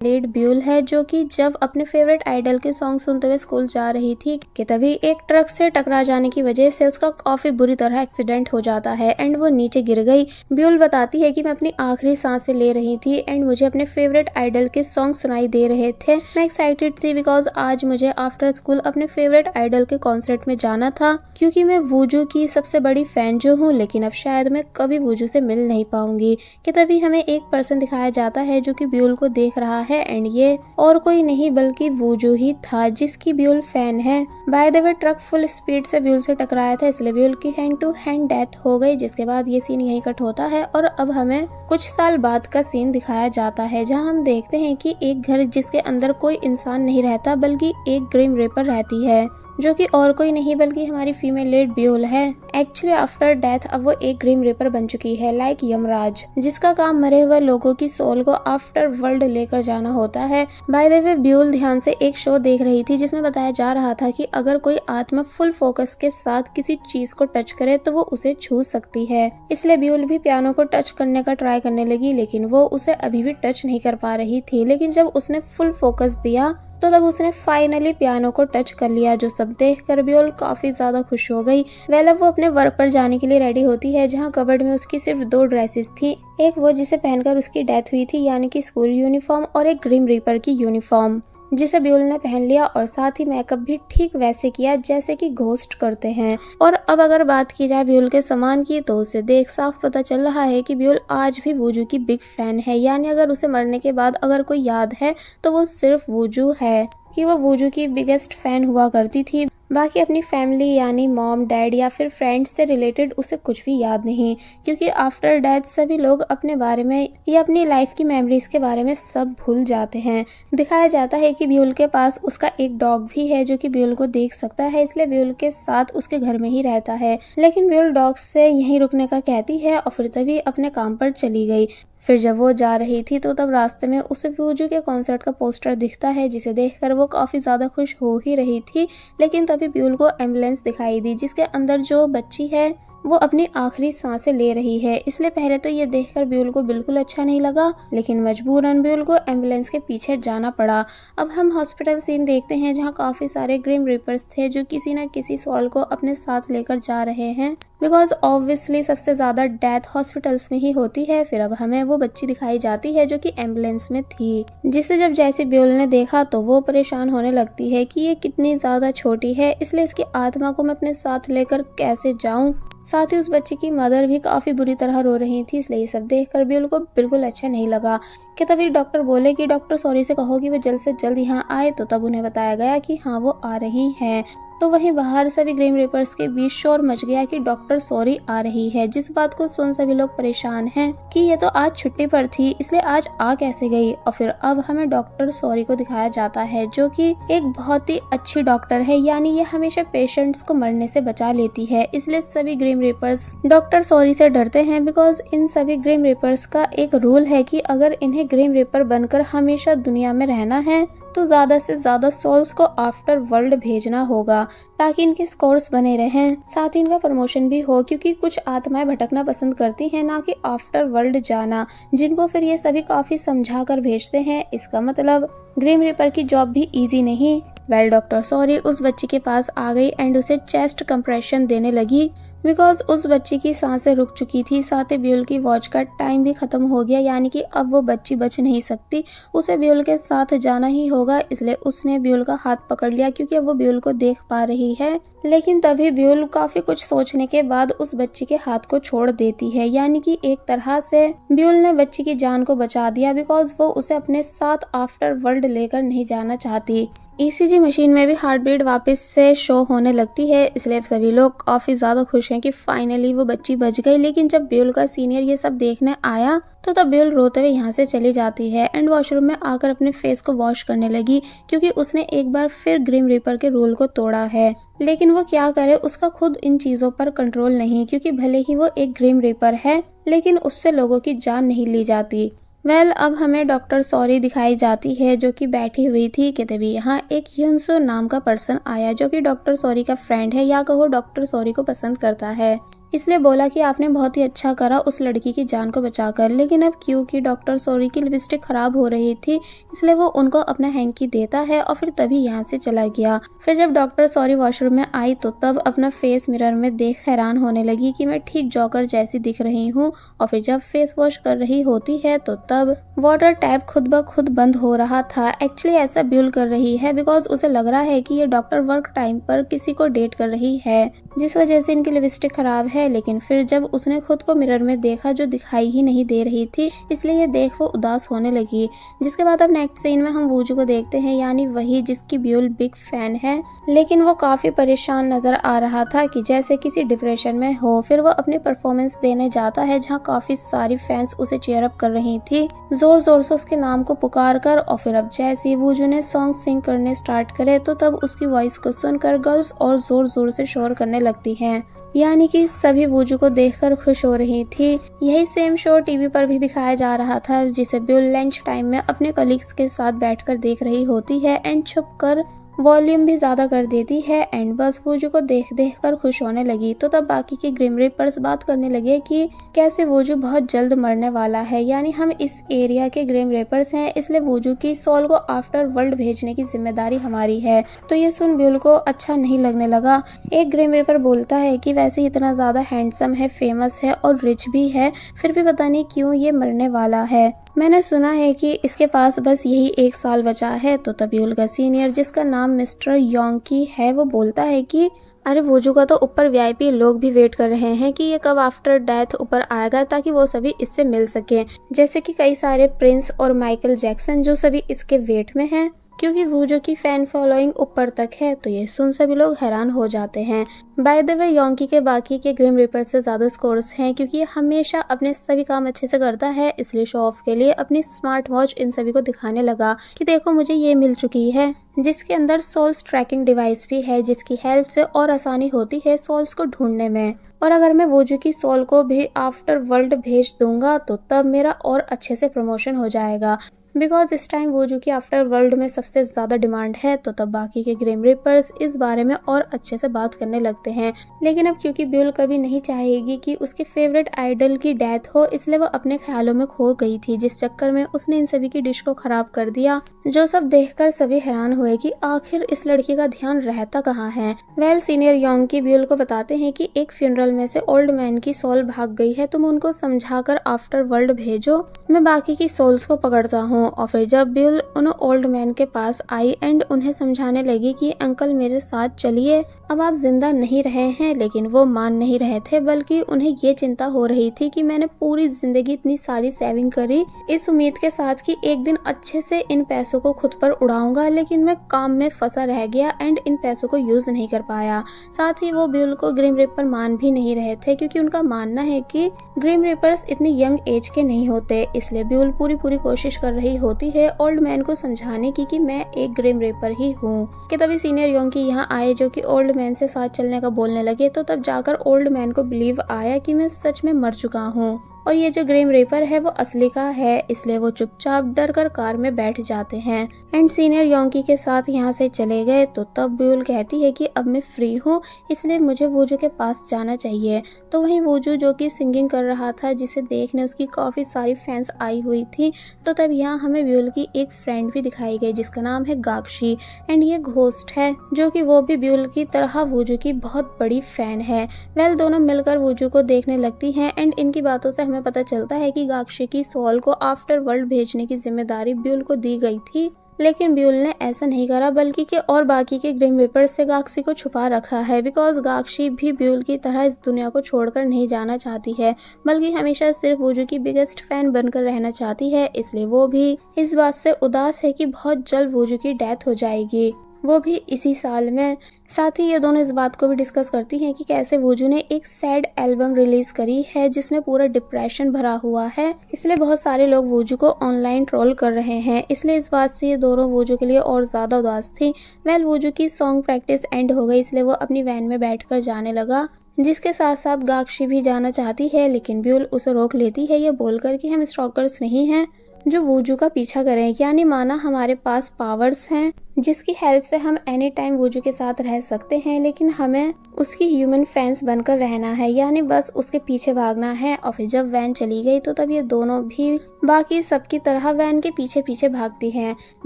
Lead ब्यूल है, जो कि जब अपने फेवरेट आइडल के सॉन्ग सुनते हुए स्कूल जा रही थी कि तभी एक ट्रक से टकरा जाने की वजह से उसका काफी बुरी तरह एक्सीडेंट हो जाता है एंड वो नीचे गिर गई। ब्यूल बताती है कि मैं अपनी आखिरी सांसें ले रही थी एंड मुझे अपने फेवरेट आइडल के सॉन्ग सुनाई दे रहे थे। मैं एक्साइटेड थी बिकॉज आज मुझे आफ्टर स्कूल अपने फेवरेट आइडल के कॉन्सर्ट में जाना था, क्योंकि मैं वूजू की सबसे बड़ी फैन जो हूँ, लेकिन अब शायद मैं कभी वूजू से मिल नहीं पाऊंगी। कि तभी हमें एक पर्सन दिखाया जाता है जो कि ब्यूल को देख रहा है एंड ये और कोई नहीं बल्कि वूजू ही था, जिसकी ब्यूल फैन है। By the way truck full speed से ब्यूल से टकराया था, इसलिए ब्यूल की हैंड टू हैंड डेथ हो गई। जिसके बाद ये सीन यहीं कट होता है और अब हमें कुछ साल बाद का सीन दिखाया जाता है, जहां हम देखते हैं कि एक घर जिसके अंदर कोई इंसान नहीं रहता बल्कि एक ग्रिम रीपर रहती है, जो कि और कोई नहीं बल्कि हमारी फीमेल लीड ब्यूल है। एक्चुअली आफ्टर डेथ अब वो एक ग्रिम रीपर बन चुकी है, लाइक यमराज, जिसका काम मरे हुए लोगों की सोल को आफ्टर वर्ल्ड लेकर जाना होता है। बाय द वे ब्यूल ध्यान से एक शो देख रही थी जिसमें बताया जा रहा था कि अगर कोई आत्मा फुल फोकस के साथ किसी चीज को टच करे तो वो उसे छू सकती है। इसलिए ब्यूल भी पियानो को टच करने का ट्राई करने लगी, लेकिन वो उसे अभी भी टच नहीं कर पा रही थी। लेकिन जब उसने फुल फोकस दिया तो तब उसने फाइनली पियानो को टच कर लिया, जो सब देखकर ब्यूल काफी ज्यादा खुश हो गई। वेल अब वो अपने वर्क पर जाने के लिए रेडी होती है, जहाँ कबर्ड में उसकी सिर्फ 2 ड्रेसेस थी, एक वो जिसे पहनकर उसकी डेथ हुई थी यानी कि स्कूल यूनिफॉर्म, और एक ग्रिम रीपर की यूनिफॉर्म जिसे ब्यूल ने पहन लिया और साथ ही मेकअप भी ठीक वैसे किया जैसे कि घोस्ट करते हैं। और अब अगर बात की जाए ब्यूल के सामान की तो उसे देख साफ पता चल रहा है कि ब्यूल आज भी वूजू की बिग फैन है, यानी अगर उसे मरने के बाद अगर कोई याद है तो वो सिर्फ वूजू है, कि वो वूजू की बिगेस्ट फैन हुआ करती थी। बाकी अपनी फैमिली यानी मॉम डैड या फिर फ्रेंड्स से रिलेटेड उसे कुछ भी याद नहीं, क्योंकि आफ्टर डेथ सभी लोग अपने बारे में या अपनी लाइफ की मेमोरीज के बारे में सब भूल जाते हैं। दिखाया जाता है कि ब्यूल के पास उसका एक डॉग भी है जो कि ब्यूल को देख सकता है, इसलिए ब्यूल के साथ उसके घर में ही रहता है। लेकिन ब्यूल डॉग से यहीं रुकने का कहती है और फिर तभी अपने काम पर चली गई। फिर जब वो जा रही थी तो तब रास्ते में उसे वूजू के कॉन्सर्ट का पोस्टर दिखता है, जिसे देखकर वो काफी ज्यादा खुश हो ही रही थी। लेकिन तभी ब्यूल को एम्बुलेंस दिखाई दी जिसके अंदर जो बच्ची है वो अपनी आखिरी सांसें ले रही है। इसलिए पहले तो ये देखकर ब्यूल को बिल्कुल अच्छा नहीं लगा, लेकिन मजबूरन ब्यूल को एम्बुलेंस के पीछे जाना पड़ा। अब हम हॉस्पिटल सीन देखते हैं जहाँ काफी सारे ग्रिम रीपर्स थे जो किसी न किसी सोल को अपने साथ लेकर जा रहे हैं, बिकॉज ऑब्वियसली सबसे ज्यादा डेथ हॉस्पिटल्स में ही होती है। फिर अब हमें वो बच्ची दिखाई जाती है जो कि एम्बुलेंस में थी, जिसे जब जैसे ब्यूल ने देखा तो वो परेशान होने लगती है कि ये कितनी ज्यादा छोटी है, इसलिए इसकी आत्मा को मैं अपने साथ लेकर कैसे जाऊं। साथ ही उस बच्ची की मदर भी काफी बुरी तरह रो रही थी, इसलिए ये सब देखकर ब्यूल को बिल्कुल अच्छा नहीं लगा। कि तभी डॉक्टर बोले कि डॉक्टर सॉरी से कहो कि वो जल्द से जल्द यहाँ आए, तो तब उन्हें बताया गया कि हाँ वो आ रही हैं। तो वहीं बाहर सभी ग्रिम रीपर्स के बीच शोर मच गया कि डॉक्टर सॉरी आ रही है, जिस बात को सुन सभी लोग परेशान हैं कि ये तो आज छुट्टी पर थी इसलिए आज आ कैसे गई। और फिर अब हमें डॉक्टर सॉरी को दिखाया जाता है जो कि एक बहुत ही अच्छी डॉक्टर है, यानी ये हमेशा पेशेंट्स को मरने से बचा लेती है। इसलिए सभी ग्रिम रीपर्स डॉक्टर सॉरी से डरते हैं, बिकॉज इन सभी ग्रिम रीपर्स का एक रूल है कि अगर इन्हें ग्रिम रीपर बनकर हमेशा दुनिया में रहना है तो ज्यादा से ज्यादा सोल्स को आफ्टर वर्ल्ड भेजना होगा ताकि इनके स्कोर्स बने रहें, साथ ही इनका प्रमोशन भी हो, क्योंकि कुछ आत्माएं भटकना पसंद करती हैं ना कि आफ्टर वर्ल्ड जाना, जिनको फिर ये सभी काफी समझा कर भेजते हैं। इसका मतलब ग्रिम रीपर की जॉब भी इजी नहीं। वेल डॉक्टर सॉरी उस बच्ची के पास आ गई एंड उसे चेस्ट कंप्रेशन देने लगी, बिकॉज उस बच्ची की सांसें रुक चुकी थी। साथ ही ब्यूल की वॉच का टाइम भी खत्म हो गया, यानी कि अब वो बच्ची बच नहीं सकती, उसे ब्यूल के साथ जाना ही होगा। इसलिए उसने ब्यूल का हाथ पकड़ लिया क्योंकि अब वो ब्यूल को देख पा रही है। लेकिन तभी ब्यूल काफी कुछ सोचने के बाद उस बच्ची के हाथ को छोड़ देती है, यानी कि एक तरह से ब्यूल ने बच्ची की जान को बचा दिया, बिकॉज वो उसे अपने साथ आफ्टर वर्ल्ड लेकर नहीं जाना चाहती। ईसीजी मशीन में भी हार्ट बीट वापस से शो होने लगती है, इसलिए सभी लोग काफी ज्यादा खुश हैं कि फाइनली वो बच्ची बच गई। लेकिन जब ब्यूल का सीनियर ये सब देखने आया तो तब ब्यूल रोते हुए यहाँ से चली जाती है एंड वॉशरूम में आकर अपने फेस को वॉश करने लगी, क्योंकि उसने एक बार फिर ग्रिम रीपर के रूल को तोड़ा है। लेकिन वो क्या करे, उसका खुद इन चीजों पर कंट्रोल नहीं, क्योंकि भले ही वो एक ग्रिम रीपर है लेकिन उससे लोगों की जान नहीं ली जाती। वेल अब हमें डॉक्टर सॉरी दिखाई जाती है जो कि बैठी हुई थी कि तभी यहाँ एक ह्यूनसो नाम का पर्सन आया जो कि डॉक्टर सॉरी का फ्रेंड है, या कहो डॉक्टर सॉरी को पसंद करता है। इसलिए बोला कि आपने बहुत ही अच्छा करा उस लड़की की जान को बचाकर। लेकिन अब क्योंकि डॉक्टर सॉरी की लिपस्टिक खराब हो रही थी, इसलिए वो उनको अपना हैंकी देता है और फिर तभी यहाँ से चला गया। फिर जब डॉक्टर सॉरी वॉशरूम में आई तो तब अपना फेस मिरर में देख हैरान होने लगी कि मैं ठीक जॉकर जैसी दिख रही हूँ। और फिर जब फेस वॉश कर रही होती है तो तब वाटर टैप खुद ब खुद बंद हो रहा था। एक्चुअली ऐसा ब्यूल कर रही है बिकॉज उसे लग रहा है कि ये डॉक्टर वर्क टाइम पर किसी को डेट कर रही है, जिस वजह से इनकी लिपस्टिक खराब है। लेकिन फिर जब उसने खुद को मिरर में देखा जो दिखाई ही नहीं दे रही थी, इसलिए ये देख वो उदास होने लगी। जिसके बाद अब नेक्स्ट सीन में हम वूजू को देखते हैं, यानी वही जिसकी ब्यूल बिग फैन है। लेकिन वो काफी परेशान नजर आ रहा था कि जैसे किसी डिप्रेशन में हो। फिर वो अपनी परफॉर्मेंस देने जाता है जहाँ काफी सारी फैंस उसे चीयर अप कर रही थी, जोर जोर से उसके नाम को पुकार कर। और फिर अब जैसे वूजू ने सॉन्ग सिंग करने स्टार्ट करे तो तब उसकी वॉइस को सुनकर गर्ल्स और जोर जोर से शोर करने लगती हैं, यानी कि सभी वूजू को देखकर खुश हो रही थी। यही सेम शो टीवी पर भी दिखाया जा रहा था, जिसे ब्यूल लंच टाइम में अपने कलीग्स के साथ बैठकर देख रही होती है एंड छुप कर वॉल्यूम भी ज्यादा कर देती है एंड बस वूजू को देख देख कर खुश होने लगी। तो तब बाकी के ग्रिम रिपर्स बात करने लगे कि कैसे वूजू बहुत जल्द मरने वाला है, यानी हम इस एरिया के ग्रिम रिपर्स हैं, इसलिए वूजू की सोल को आफ्टर वर्ल्ड भेजने की जिम्मेदारी हमारी है। तो ये सुन ब्यूल को अच्छा नहीं लगने लगा। एक ग्रिम रिपर बोलता है कि वैसे इतना ज्यादा हैंडसम है, फेमस है और रिच भी है, फिर भी पता नहीं क्यों ये मरने वाला है। मैंने सुना है कि इसके पास बस यही 1 साल बचा है। तो तब ब्यूल का सीनियर जिसका नाम मिस्टर योंकी है वो बोलता है कि अरे वूजू का तो ऊपर वीआईपी लोग भी वेट कर रहे हैं कि ये कब आफ्टर डेथ ऊपर आएगा ताकि वो सभी इससे मिल सके, जैसे कि कई सारे प्रिंस और माइकल जैक्सन जो सभी इसके वेट में हैं, क्योंकि वूजू की फैन फॉलोइंग ऊपर तक है। तो ये सुन सभी लोग हैरान हो जाते हैं। बाय द वे योंकी के बाकी के ग्रिम रिपर से ज्यादा स्कोर्स हैं, क्योंकि ये हमेशा अपने सभी काम अच्छे से करता है, इसलिए शो ऑफ के लिए अपनी स्मार्ट वॉच इन सभी को दिखाने लगा कि देखो मुझे ये मिल चुकी है, जिसके अंदर सोल्स ट्रैकिंग डिवाइस भी है, जिसकी हेल्प से और आसानी होती है सोल्स को ढूंढने में। और अगर मैं वूजू की सोल को भी आफ्टर वर्ल्ड भेज दूंगा तो तब मेरा और अच्छे से प्रमोशन हो जाएगा, बिकॉज इस टाइम वूजू की आफ्टर वर्ल्ड में सबसे ज्यादा डिमांड है। तो तब बाकी के ग्रिम रिपर्स इस बारे में और अच्छे से बात करने लगते हैं। लेकिन अब क्योंकि ब्यूल कभी नहीं चाहेगी कि उसके फेवरेट आइडल की डेथ हो, इसलिए वो अपने ख्यालों में खो गई थी, जिस चक्कर में उसने इन सभी की डिश को खराब कर दिया, जो सब देखकर सभी हैरान हुए कि आखिर इस लड़की का ध्यान रहता कहाँ है। वेल सीनियर योंकी ब्यूल को बताते हैं कि एक फ्यूनरल में से ओल्ड मैन की सोल भाग गई है, तुम उनको समझाकर आफ्टर वर्ल्ड भेजो, मैं बाकी की सोल्स को पकड़ता हूँ। और फिर जब ब्यूल उन ओल्ड मैन के पास आई एंड उन्हें समझाने लगी कि अंकल मेरे साथ चलिए, अब आप जिंदा नहीं रहे हैं, लेकिन वो मान नहीं रहे थे, बल्कि उन्हें ये चिंता हो रही थी कि मैंने पूरी जिंदगी इतनी सारी सेविंग करी इस उम्मीद के साथ कि एक दिन अच्छे से इन पैसों को खुद पर उड़ाऊंगा, लेकिन मैं काम में फंसा रह गया एंड इन पैसों को यूज नहीं कर पाया। साथ ही वो ब्यूल को ग्रिम रिपर मान भी नहीं रहे थे, क्योंकि उनका मानना है कि ग्रिम रिपर्स इतनी यंग एज के नहीं होते। इसलिए ब्यूल पूरी कोशिश कर रही होती है ओल्ड मैन को समझाने की कि मैं एक ग्रिम रिपर ही हूँ। कि तभी सीनियर योंकी यहाँ आए, जो कि ओल्ड मैन से साथ चलने का बोलने लगे। तो तब जाकर ओल्ड मैन को बिलीव आया कि मैं सच में मर चुका हूँ और ये जो ग्रिम रिपर है वो असली का है, इसलिए वो चुपचाप डर कर कार में बैठ जाते हैं एंड सीनियर योंकी के साथ यहाँ से चले गए। तो तब ब्यूल कहती है कि अब मैं फ्री हूँ, इसलिए मुझे वूजू के पास जाना चाहिए। तो वहीं वूजू जो कि सिंगिंग कर रहा था, जिसे देखने उसकी काफी सारी फैंस आई हुई थी। तो तब यहाँ हमें ब्यूल की एक फ्रेंड भी दिखाई गई जिसका नाम है गाक्षी एंड ये घोस्ट है, जो कि वो भी ब्यूल की तरह वूजू की बहुत बड़ी फैन है। वेल दोनों मिलकर वूजू को देखने लगती हैं एंड इनकी बातों से हमें पता चलता है कि गाक्षी की सोल को आफ्टर वर्ल्ड भेजने की जिम्मेदारी ब्यूल को दी गई थी, लेकिन ब्यूल ने ऐसा नहीं करा, बल्कि के और बाकी के ग्रिम रिपर्स से गाक्षी को छुपा रखा है, बिकॉज गाक्षी भी ब्यूल की तरह इस दुनिया को छोड़कर नहीं जाना चाहती है, बल्कि हमेशा सिर्फ वूजू की बिगेस्ट फैन बनकर रहना चाहती है। इसलिए वो भी इस बात से उदास है कि बहुत जल्द वूजू की डेथ हो जाएगी, वो भी इसी साल में। साथ ही ये दोनों इस बात को भी डिस्कस करती हैं कि कैसे वूजू ने एक सैड एल्बम रिलीज करी है जिसमें पूरा डिप्रेशन भरा हुआ है, इसलिए बहुत सारे लोग वूजू को ऑनलाइन ट्रोल कर रहे हैं। इसलिए इस बात से ये दोनों वूजू के लिए और ज्यादा उदास थी। वेल वूजू की सॉन्ग प्रैक्टिस एंड हो गई, इसलिए वो अपनी वैन में बैठकर जाने लगा, जिसके साथ साथ गाक्षी भी जाना चाहती है, लेकिन ब्यूल उसे रोक लेती है, ये बोलकर कि हम स्टॉकर्स नहीं हैं जो वूजू का पीछा करें, यानी माना हमारे पास पावर्स हैं जिसकी हेल्प से हम एनी टाइम वूजू के साथ रह सकते हैं, लेकिन हमें उसकी ह्यूमन फैंस बनकर रहना है, यानी बस उसके पीछे भागना है। और फिर जब वैन चली गई तो तब ये दोनों भी बाकी सबकी तरह वैन के पीछे पीछे भागती हैं।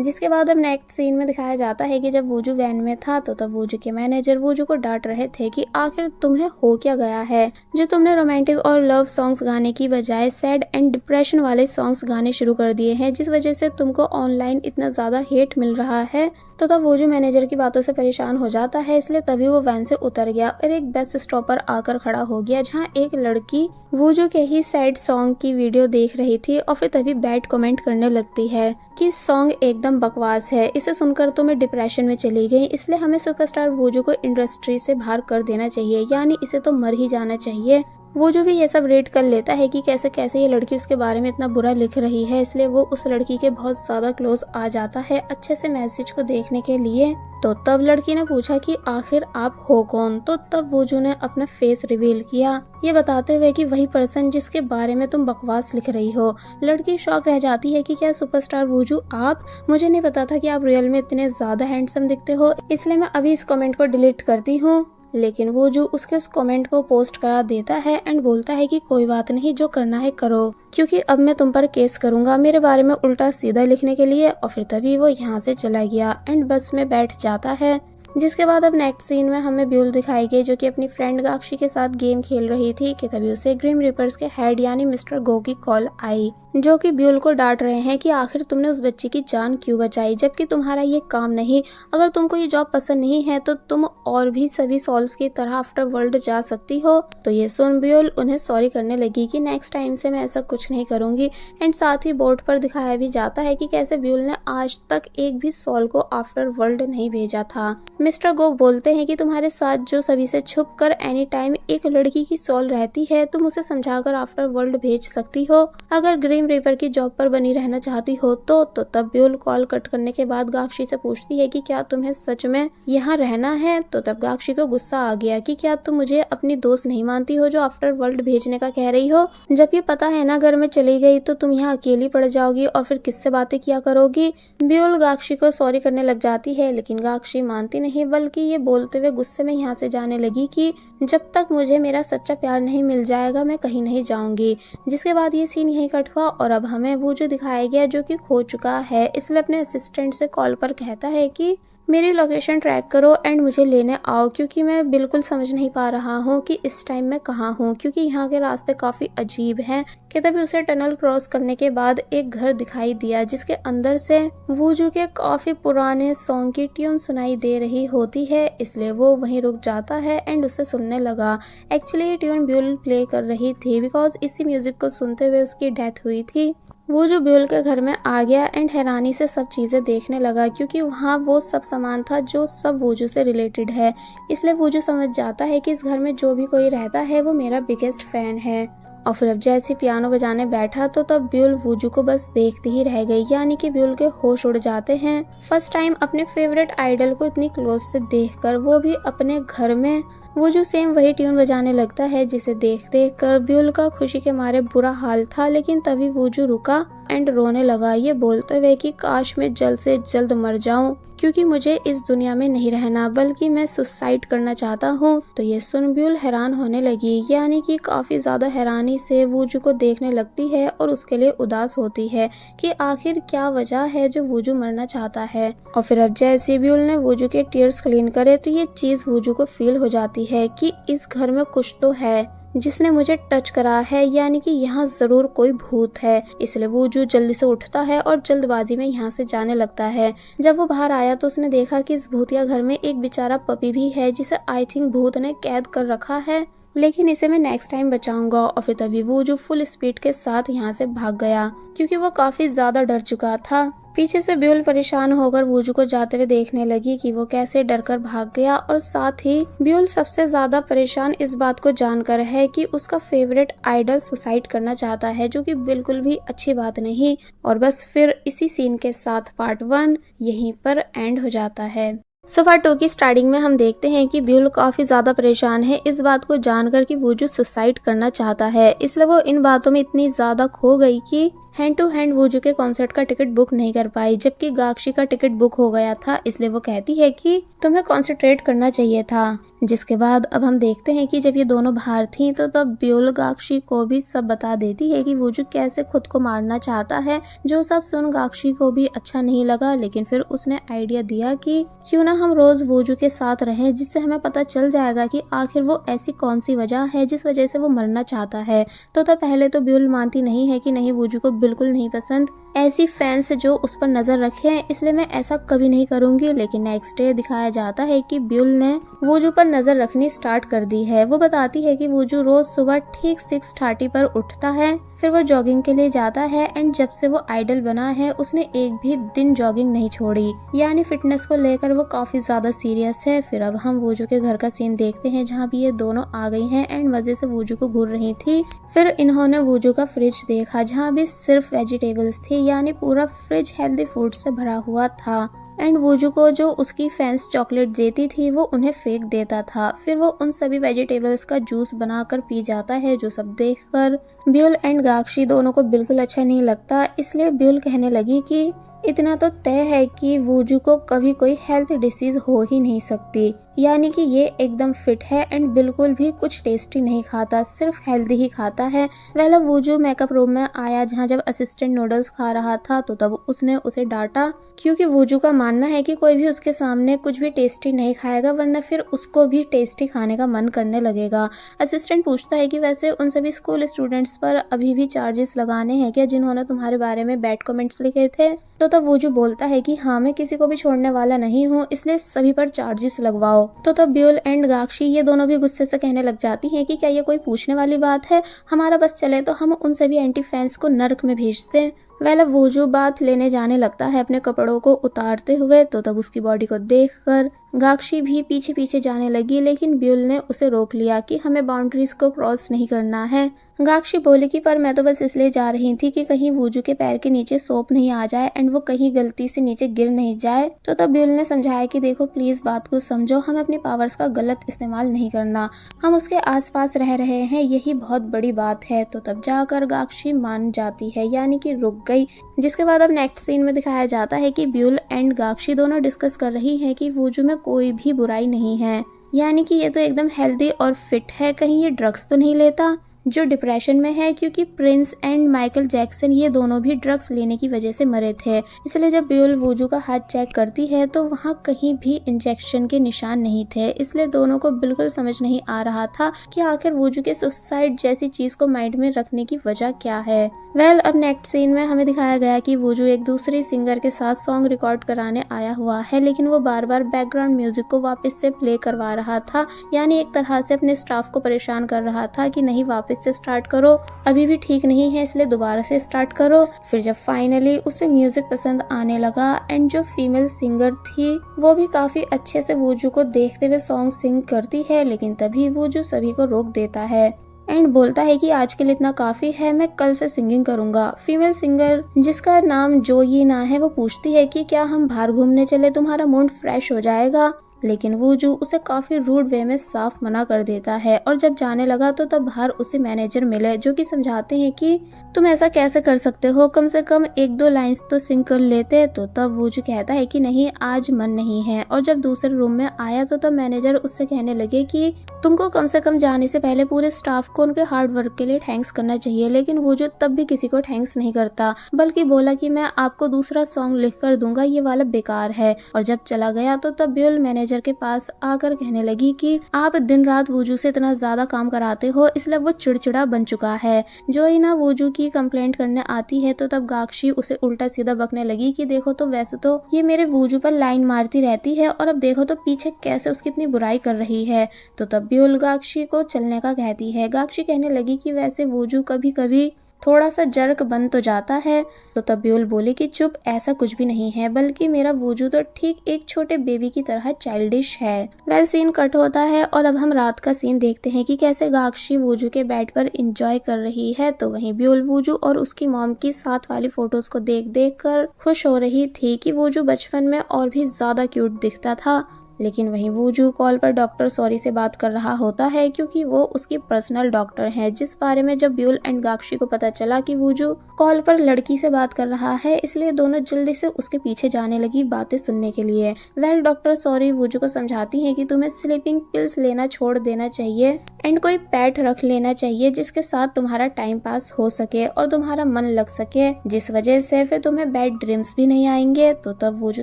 जिसके बाद अब नेक्स्ट सीन में दिखाया जाता है कि जब वूजू वैन में था तो तब वूजू के मैनेजर वूजू को डांट रहे थे कि आखिर तुम्हें हो क्या गया है जो तुमने रोमांटिक और लव सॉन्ग्स गाने की बजाय सैड एंड डिप्रेशन वाले सॉन्ग्स गाने शुरू कर दिए हैं, जिस वजह से तुमको ऑनलाइन इतना ज्यादा हेट मिल रहा है। तो तब वूजू मैनेजर की बातों से परेशान हो जाता है, इसलिए तभी वो वैन से उतर गया और एक बस स्टॉप पर आकर खड़ा हो गया, जहाँ एक लड़की वूजू के ही सैड सॉन्ग की वीडियो देख रही थी और फिर तभी बैड कमेंट करने लगती है कि सॉन्ग एकदम बकवास है, इसे सुनकर तो मैं डिप्रेशन में चली गई, इसलिए हमें सुपरस्टार वूजू को इंडस्ट्री से बाहर कर देना चाहिए, यानी इसे तो मर ही जाना चाहिए। वो जो भी ये सब रेड कर लेता है कि कैसे कैसे ये लड़की उसके बारे में इतना बुरा लिख रही है, इसलिए वो उस लड़की के बहुत ज्यादा क्लोज आ जाता है अच्छे से मैसेज को देखने के लिए। तो तब लड़की ने पूछा कि आखिर आप हो कौन, तो तब वूजू ने अपना फेस रिवील किया, ये बताते हुए कि वही पर्सन जिसके बारे में तुम बकवास लिख रही हो। लड़की शॉक रह जाती है कि क्या सुपरस्टार वूजू आप, मुझे नहीं पता था कि आप रियल में इतने ज्यादा हैंडसम दिखते हो, इसलिए मैं अभी इस कमेंट को डिलीट करती हूँ। लेकिन वूजू उसके उस कमेंट को पोस्ट करा देता है एंड बोलता है कि कोई बात नहीं, जो करना है करो, क्योंकि अब मैं तुम पर केस करूंगा मेरे बारे में उल्टा सीधा लिखने के लिए। और फिर तभी वो यहाँ से चला गया एंड बस में बैठ जाता है। जिसके बाद अब नेक्स्ट सीन में हमें ब्यूल दिखाई गई जो कि अपनी फ्रेंड गाक्षी के साथ गेम खेल रही थी कि तभी उसे ग्रिम रिपर्स के हेड यानी मिस्टर गो की कॉल आई, जो कि ब्यूल को डांट रहे हैं कि आखिर तुमने उस बच्ची की जान क्यों बचाई, जबकि तुम्हारा ये काम नहीं, अगर तुमको ये जॉब पसंद नहीं है तो तुम और भी सभी सॉल्स की तरह आफ्टर वर्ल्ड जा सकती हो। तो ये सुन ब्यूल उन्हें सॉरी करने लगी कि नेक्स्ट टाइम से मैं ऐसा कुछ नहीं करूंगी। एंड साथ ही बोर्ड पर दिखाया भी जाता है कि कैसे ब्यूल ने आज तक एक भी सॉल को आफ्टर वर्ल्ड नहीं भेजा था। मिस्टर गो बोलते हैं कि तुम्हारे साथ जो सभी से छुप कर एनी टाइम एक लड़की की सॉल रहती है, तुम उसे समझाकर आफ्टर वर्ल्ड भेज सकती हो। अगर ग्रिम रीपर की जॉब पर बनी रहना चाहती हो तो तब ब्यूल कॉल कट करने के बाद गाक्षी से पूछती है कि क्या तुम्हें सच में यहाँ रहना है। तो तब गाक्षी को गुस्सा आ गया कि क्या तुम मुझे अपनी दोस्त नहीं मानती हो जो आफ्टर वर्ल्ड भेजने का कह रही हो, जब ये पता है ना अगर मैं चली गई तो तुम यहाँ अकेली पड़ जाओगी और फिर किससे बातें किया करोगी। ब्यूल गाक्षी को सॉरी करने लग जाती है, लेकिन गाक्षी मानती नहीं, बल्कि ये बोलते हुए गुस्से में यहाँ से जाने लगी कि जब तक मुझे मेरा सच्चा प्यार नहीं मिल जाएगा मैं कहीं नहीं जाऊंगी। जिसके बाद ये सीन यहीं कट हुआ और अब हमें वो जो दिखाया गया जो कि खो चुका है, इसलिए अपने असिस्टेंट से कॉल पर कहता है कि मेरी लोकेशन ट्रैक करो एंड मुझे लेने आओ, क्योंकि मैं बिल्कुल समझ नहीं पा रहा हूँ कि इस टाइम मैं कहाँ हूँ, क्योंकि यहाँ के रास्ते काफी अजीब हैं। कि तभी उसे टनल क्रॉस करने के बाद एक घर दिखाई दिया जिसके अंदर से वूजू के काफी पुराने सॉन्ग की ट्यून सुनाई दे रही होती है, इसलिए वो वहीं रुक जाता है एंड उसे सुनने लगा। एक्चुअली ये ट्यून ब्यूल प्ले कर रही थी बिकॉज इसी म्यूजिक को सुनते हुए उसकी डेथ हुई थी। वो जो ब्यूल के घर में आ गया एंड हैरानी से सब चीजें देखने लगा, क्योंकि वहाँ वो सब सामान था जो सब वूजू से रिलेटेड है। इसलिए वूजू समझ जाता है कि इस घर में जो भी कोई रहता है वो मेरा बिगेस्ट फैन है। और फिर अब जैसे पियानो बजाने बैठा तो तब ब्यूल वूजू को बस देखती ही रह गई, यानी कि ब्यूल के होश उड़ जाते हैं। फर्स्ट टाइम अपने फेवरेट आइडल को इतनी क्लोज से देखकर, वो भी अपने घर में। वूजू सेम वही ट्यून बजाने लगता है जिसे देख देख कर ब्यूल का खुशी के मारे बुरा हाल था, लेकिन तभी वूजू रुका एंड रोने लगा, ये बोलते हुए कि काश मैं जल्द से जल्द मर जाऊं, क्योंकि मुझे इस दुनिया में नहीं रहना बल्कि मैं सुसाइड करना चाहता हूँ। तो ये सुन ब्यूल हैरान होने लगी, यानी कि काफी ज्यादा हैरानी से वूजू को देखने लगती है और उसके लिए उदास होती है कि आखिर क्या वजह है जो वूजू मरना चाहता है। और फिर अब जैसे ब्यूल ने वूजू के टीयर्स क्लीन करे तो ये चीज वूजू को फील हो जाती है कि इस घर में कुछ तो है जिसने मुझे टच करा है, यानी कि यहाँ जरूर कोई भूत है। इसलिए वूजू जल्दी से उठता है और जल्दबाजी में यहाँ से जाने लगता है। जब वो बाहर आया तो उसने देखा कि इस भूतिया घर में एक बेचारा पपी भी है जिसे आई थिंक भूत ने कैद कर रखा है, लेकिन इसे मैं नेक्स्ट टाइम बचाऊंगा। और फिर तभी वूजू फुल स्पीड के साथ यहाँ से भाग गया, क्योंकि वो काफी ज्यादा डर चुका था। पीछे से ब्यूल परेशान होकर वूजू को जाते हुए देखने लगी कि वो कैसे डरकर भाग गया, और साथ ही ब्यूल सबसे ज्यादा परेशान इस बात को जानकर है कि उसका फेवरेट आइडल सुसाइड करना चाहता है, जो कि बिल्कुल भी अच्छी बात नहीं। और बस फिर इसी सीन के साथ पार्ट 1 यहीं पर एंड हो जाता है। पार्ट 2 की स्टार्टिंग में हम देखते हैं कि ब्यूल काफी ज्यादा परेशान है इस बात को जानकर कि वूजू सुसाइड करना चाहता है, इसलिए वो इन बातों में इतनी ज्यादा खो गई कि हैंड टू हैंड वूजू के कॉन्सर्ट का टिकट बुक नहीं कर पाई, जबकि गाक्षी का टिकट बुक हो गया था। इसलिए वो कहती है कि तुम्हें कॉन्सेंट्रेट करना चाहिए था। जिसके बाद अब हम देखते हैं कि जब ये दोनों बाहर थी तो तब ब्यूल गाक्षी को भी सब बता देती है कि वूजू कैसे खुद को मारना चाहता है। जो सब सुन गाक्षी को भी अच्छा नहीं लगा, लेकिन फिर उसने आइडिया दिया कि क्यों ना हम रोज वूजू के साथ रहें, जिससे हमें पता चल जाएगा कि आखिर वो ऐसी कौन सी वजह है जिस वजह से वो मरना चाहता है। तो तब पहले तो ब्यूल मानती नहीं है कि नहीं, वूजू को बिल्कुल नहीं पसंद ऐसी फैंस जो उस पर नजर रखे, इसलिए मैं ऐसा कभी नहीं करूंगी। लेकिन नेक्स्ट डे दिखाया जाता है कि ब्यूल ने वूजू पर नजर रखनी स्टार्ट कर दी है। वो बताती है कि वूजू रोज सुबह ठीक 6:30 पर उठता है, फिर वो जॉगिंग के लिए जाता है एंड जब से वो आइडल बना है उसने एक भी दिन जॉगिंग नहीं छोड़ी, यानी फिटनेस को लेकर वो काफी ज्यादा सीरियस है। फिर अब हम वूजू के घर का सीन देखते हैं जहाँ भी ये दोनों आ गई हैं एंड मजे से वूजू को घूर रही थी। फिर इन्होंने वूजू का फ्रिज देखा जहाँ भी सिर्फ वेजिटेबल्स थी, यानी पूरा फ्रिज हेल्दी फूड से भरा हुआ था। एंड वूजू को जो उसकी फैंस चॉकलेट देती थी वो उन्हें फेंक देता था। फिर वो उन सभी वेजिटेबल्स का जूस बनाकर पी जाता है, जो सब देखकर ब्यूल एंड गाक्षी दोनों को बिल्कुल अच्छा नहीं लगता। इसलिए ब्यूल कहने लगी कि इतना तो तय है कि वूजू को कभी कोई हेल्थ डिसीज हो ही नहीं सकती, यानी कि ये एकदम फिट है एंड बिल्कुल भी कुछ टेस्टी नहीं खाता, सिर्फ हेल्दी ही खाता है। वेल वूजू मेकअप रूम में आया जहाँ जब असिस्टेंट नूडल्स खा रहा था तो तब उसने उसे डांटा, क्योंकि वूजू का मानना है कि कोई भी उसके सामने कुछ भी टेस्टी नहीं खाएगा वरना फिर उसको भी टेस्टी खाने का मन करने लगेगा। असिस्टेंट पूछता है कि वैसे उन सभी स्कूल स्टूडेंट्स पर अभी भी चार्जेस लगाने हैं क्या जिन्होंने तुम्हारे बारे में बैड कमेंट्स लिखे थे। तो तब वूजू बोलता है कि हाँ, मैं किसी को भी छोड़ने वाला नहीं हूँ, इसलिए सभी पर चार्जेस लगवाओ। तो तब ब्यूल एंड गाक्षी ये दोनों भी गुस्से से कहने लग जाती हैं कि क्या ये कोई पूछने वाली बात है, हमारा बस चले तो हम उन सभी एंटी फैंस को नर्क में भेजते हैं। वेल वूजू बात लेने जाने लगता है अपने कपड़ों को उतारते हुए, तो तब उसकी बॉडी को देखकर गाक्षी भी पीछे पीछे जाने लगी, लेकिन ब्यूल ने उसे रोक लिया कि हमें बाउंड्रीज को क्रॉस नहीं करना है। गाक्षी बोली कि पर मैं तो बस इसलिए जा रही थी कि कहीं वूजू के पैर के नीचे सोप नहीं आ जाए एंड वो कहीं गलती से नीचे गिर नहीं जाए। तो तब ब्यूल ने समझाया कि देखो प्लीज बात को समझो, हमें अपनी पावर्स का गलत इस्तेमाल नहीं करना, हम उसके आसपास रह रहे हैं, यही बहुत बड़ी बात है। तो तब जाकर गाक्षी मान जाती है, यानी कि रुक गई। जिसके बाद अब नेक्स्ट सीन में दिखाया जाता है कि ब्यूल एंड गाक्षी दोनों डिस्कस कर रही है कि वूजू में कोई भी बुराई नहीं है, यानी कि ये तो एकदम हेल्दी और फिट है, कहीं ये ड्रग्स तो नहीं लेता जो डिप्रेशन में है, क्योंकि प्रिंस एंड माइकल जैक्सन ये दोनों भी ड्रग्स लेने की वजह से मरे थे। इसलिए जब ब्यूल वूजू का हाथ चेक करती है तो वहाँ कहीं भी इंजेक्शन के निशान नहीं थे। इसलिए दोनों को बिल्कुल समझ नहीं आ रहा था कि आखिर वूजू के सुसाइड जैसी चीज को माइंड में रखने की वजह क्या है। वेल अब नेक्स्ट सीन में हमें दिखाया गया कि वूजू एक दूसरे सिंगर के साथ सॉन्ग रिकॉर्ड कराने आया हुआ है, लेकिन वो बार बार बैकग्राउंड म्यूजिक को वापस से प्ले करवा रहा था, यानी एक तरह से अपने स्टाफ को परेशान कर रहा था कि नहीं वापस से स्टार्ट करो, अभी भी ठीक नहीं है इसलिए दोबारा से स्टार्ट करो। फिर जब फाइनली उसे म्यूजिक पसंद आने लगा एंड जो फीमेल सिंगर थी वो भी काफी अच्छे से वूजू को देखते हुए सॉन्ग सिंग करती है, लेकिन तभी वूजू सभी को रोक देता है एंड बोलता है कि आज के लिए इतना काफी है, मैं कल से सिंगिंग करूंगा। फीमेल सिंगर जिसका नाम जोई ना है वो पूछती है कि क्या हम बाहर घूमने चले, तुम्हारा मूड फ्रेश हो जाएगा, लेकिन वूजू उसे काफी रूड वे में साफ मना कर देता है। और जब जाने लगा तो तब बाहर उसे मैनेजर मिले जो कि समझाते हैं कि तुम ऐसा कैसे कर सकते हो, कम से कम 1-2 लाइंस तो सिंग कर लेते। तो तब वूजू कहता है कि नहीं आज मन नहीं है। और जब दूसरे रूम में आया तो तब मैनेजर उससे कहने लगे कि तुमको कम से कम जाने से पहले पूरे स्टाफ को उनके हार्ड वर्क के लिए थैंक्स करना चाहिए, लेकिन वूजू तब भी किसी को थैंक्स नहीं करता, बल्कि बोला कि मैं आपको दूसरा सॉन्ग लिख कर दूंगा, ये वाला बेकार है। और जब चला गया तो तब ब्यूल मैनेजर के पास आकर कहने लगी कि आप दिन रात वूजू से इतना ज्यादा काम कराते हो, इसलिए वो चिड़चिड़ा बन चुका है। जोई ना वूजू की कंप्लेंट करने आती है तो तब गाक्षी उसे उल्टा सीधा बकने लगी कि देखो तो वैसे तो ये मेरे वूजू पर लाइन मारती रहती है और अब देखो तो पीछे कैसे उसकी इतनी बुराई कर रही है। तो तब ब्यूल गाक्षी को चलने का कहती है। गाक्षी कहने लगी कि वैसे वूजू कभी कभी थोड़ा सा जर्क बन तो जाता है। तो तब ब्यूल बोली कि चुप, ऐसा कुछ भी नहीं है, बल्कि मेरा वूजू तो ठीक एक छोटे बेबी की तरह चाइल्डिश है। वेल सीन कट होता है और अब हम रात का सीन देखते हैं कि कैसे गाक्षी वूजू के बेड पर एंजॉय कर रही है, तो वहीं ब्यूल वूजू और उसकी मॉम की साथ वाली फोटोज को देख देख कर खुश हो रही थी कि वूजू बचपन में और भी ज्यादा क्यूट दिखता था। लेकिन वहीं वूजू कॉल पर डॉक्टर सॉरी से बात कर रहा होता है क्योंकि वो उसकी पर्सनल डॉक्टर है, जिस बारे में जब ब्यूल एंड गाक्षी को पता चला कि वूजू कॉल पर लड़की से बात कर रहा है, इसलिए दोनों जल्दी से उसके पीछे जाने लगी बातें सुनने के लिए। डॉक्टर सॉरी वूजू को समझाती है कि तुम्हें स्लीपिंग पिल्स लेना छोड़ देना चाहिए एंड कोई पेट रख लेना चाहिए जिसके साथ तुम्हारा टाइम पास हो सके और तुम्हारा मन लग सके, जिस वजह से फिर तुम्हें बैड ड्रीम्स भी नहीं आएंगे। तो तब वूजू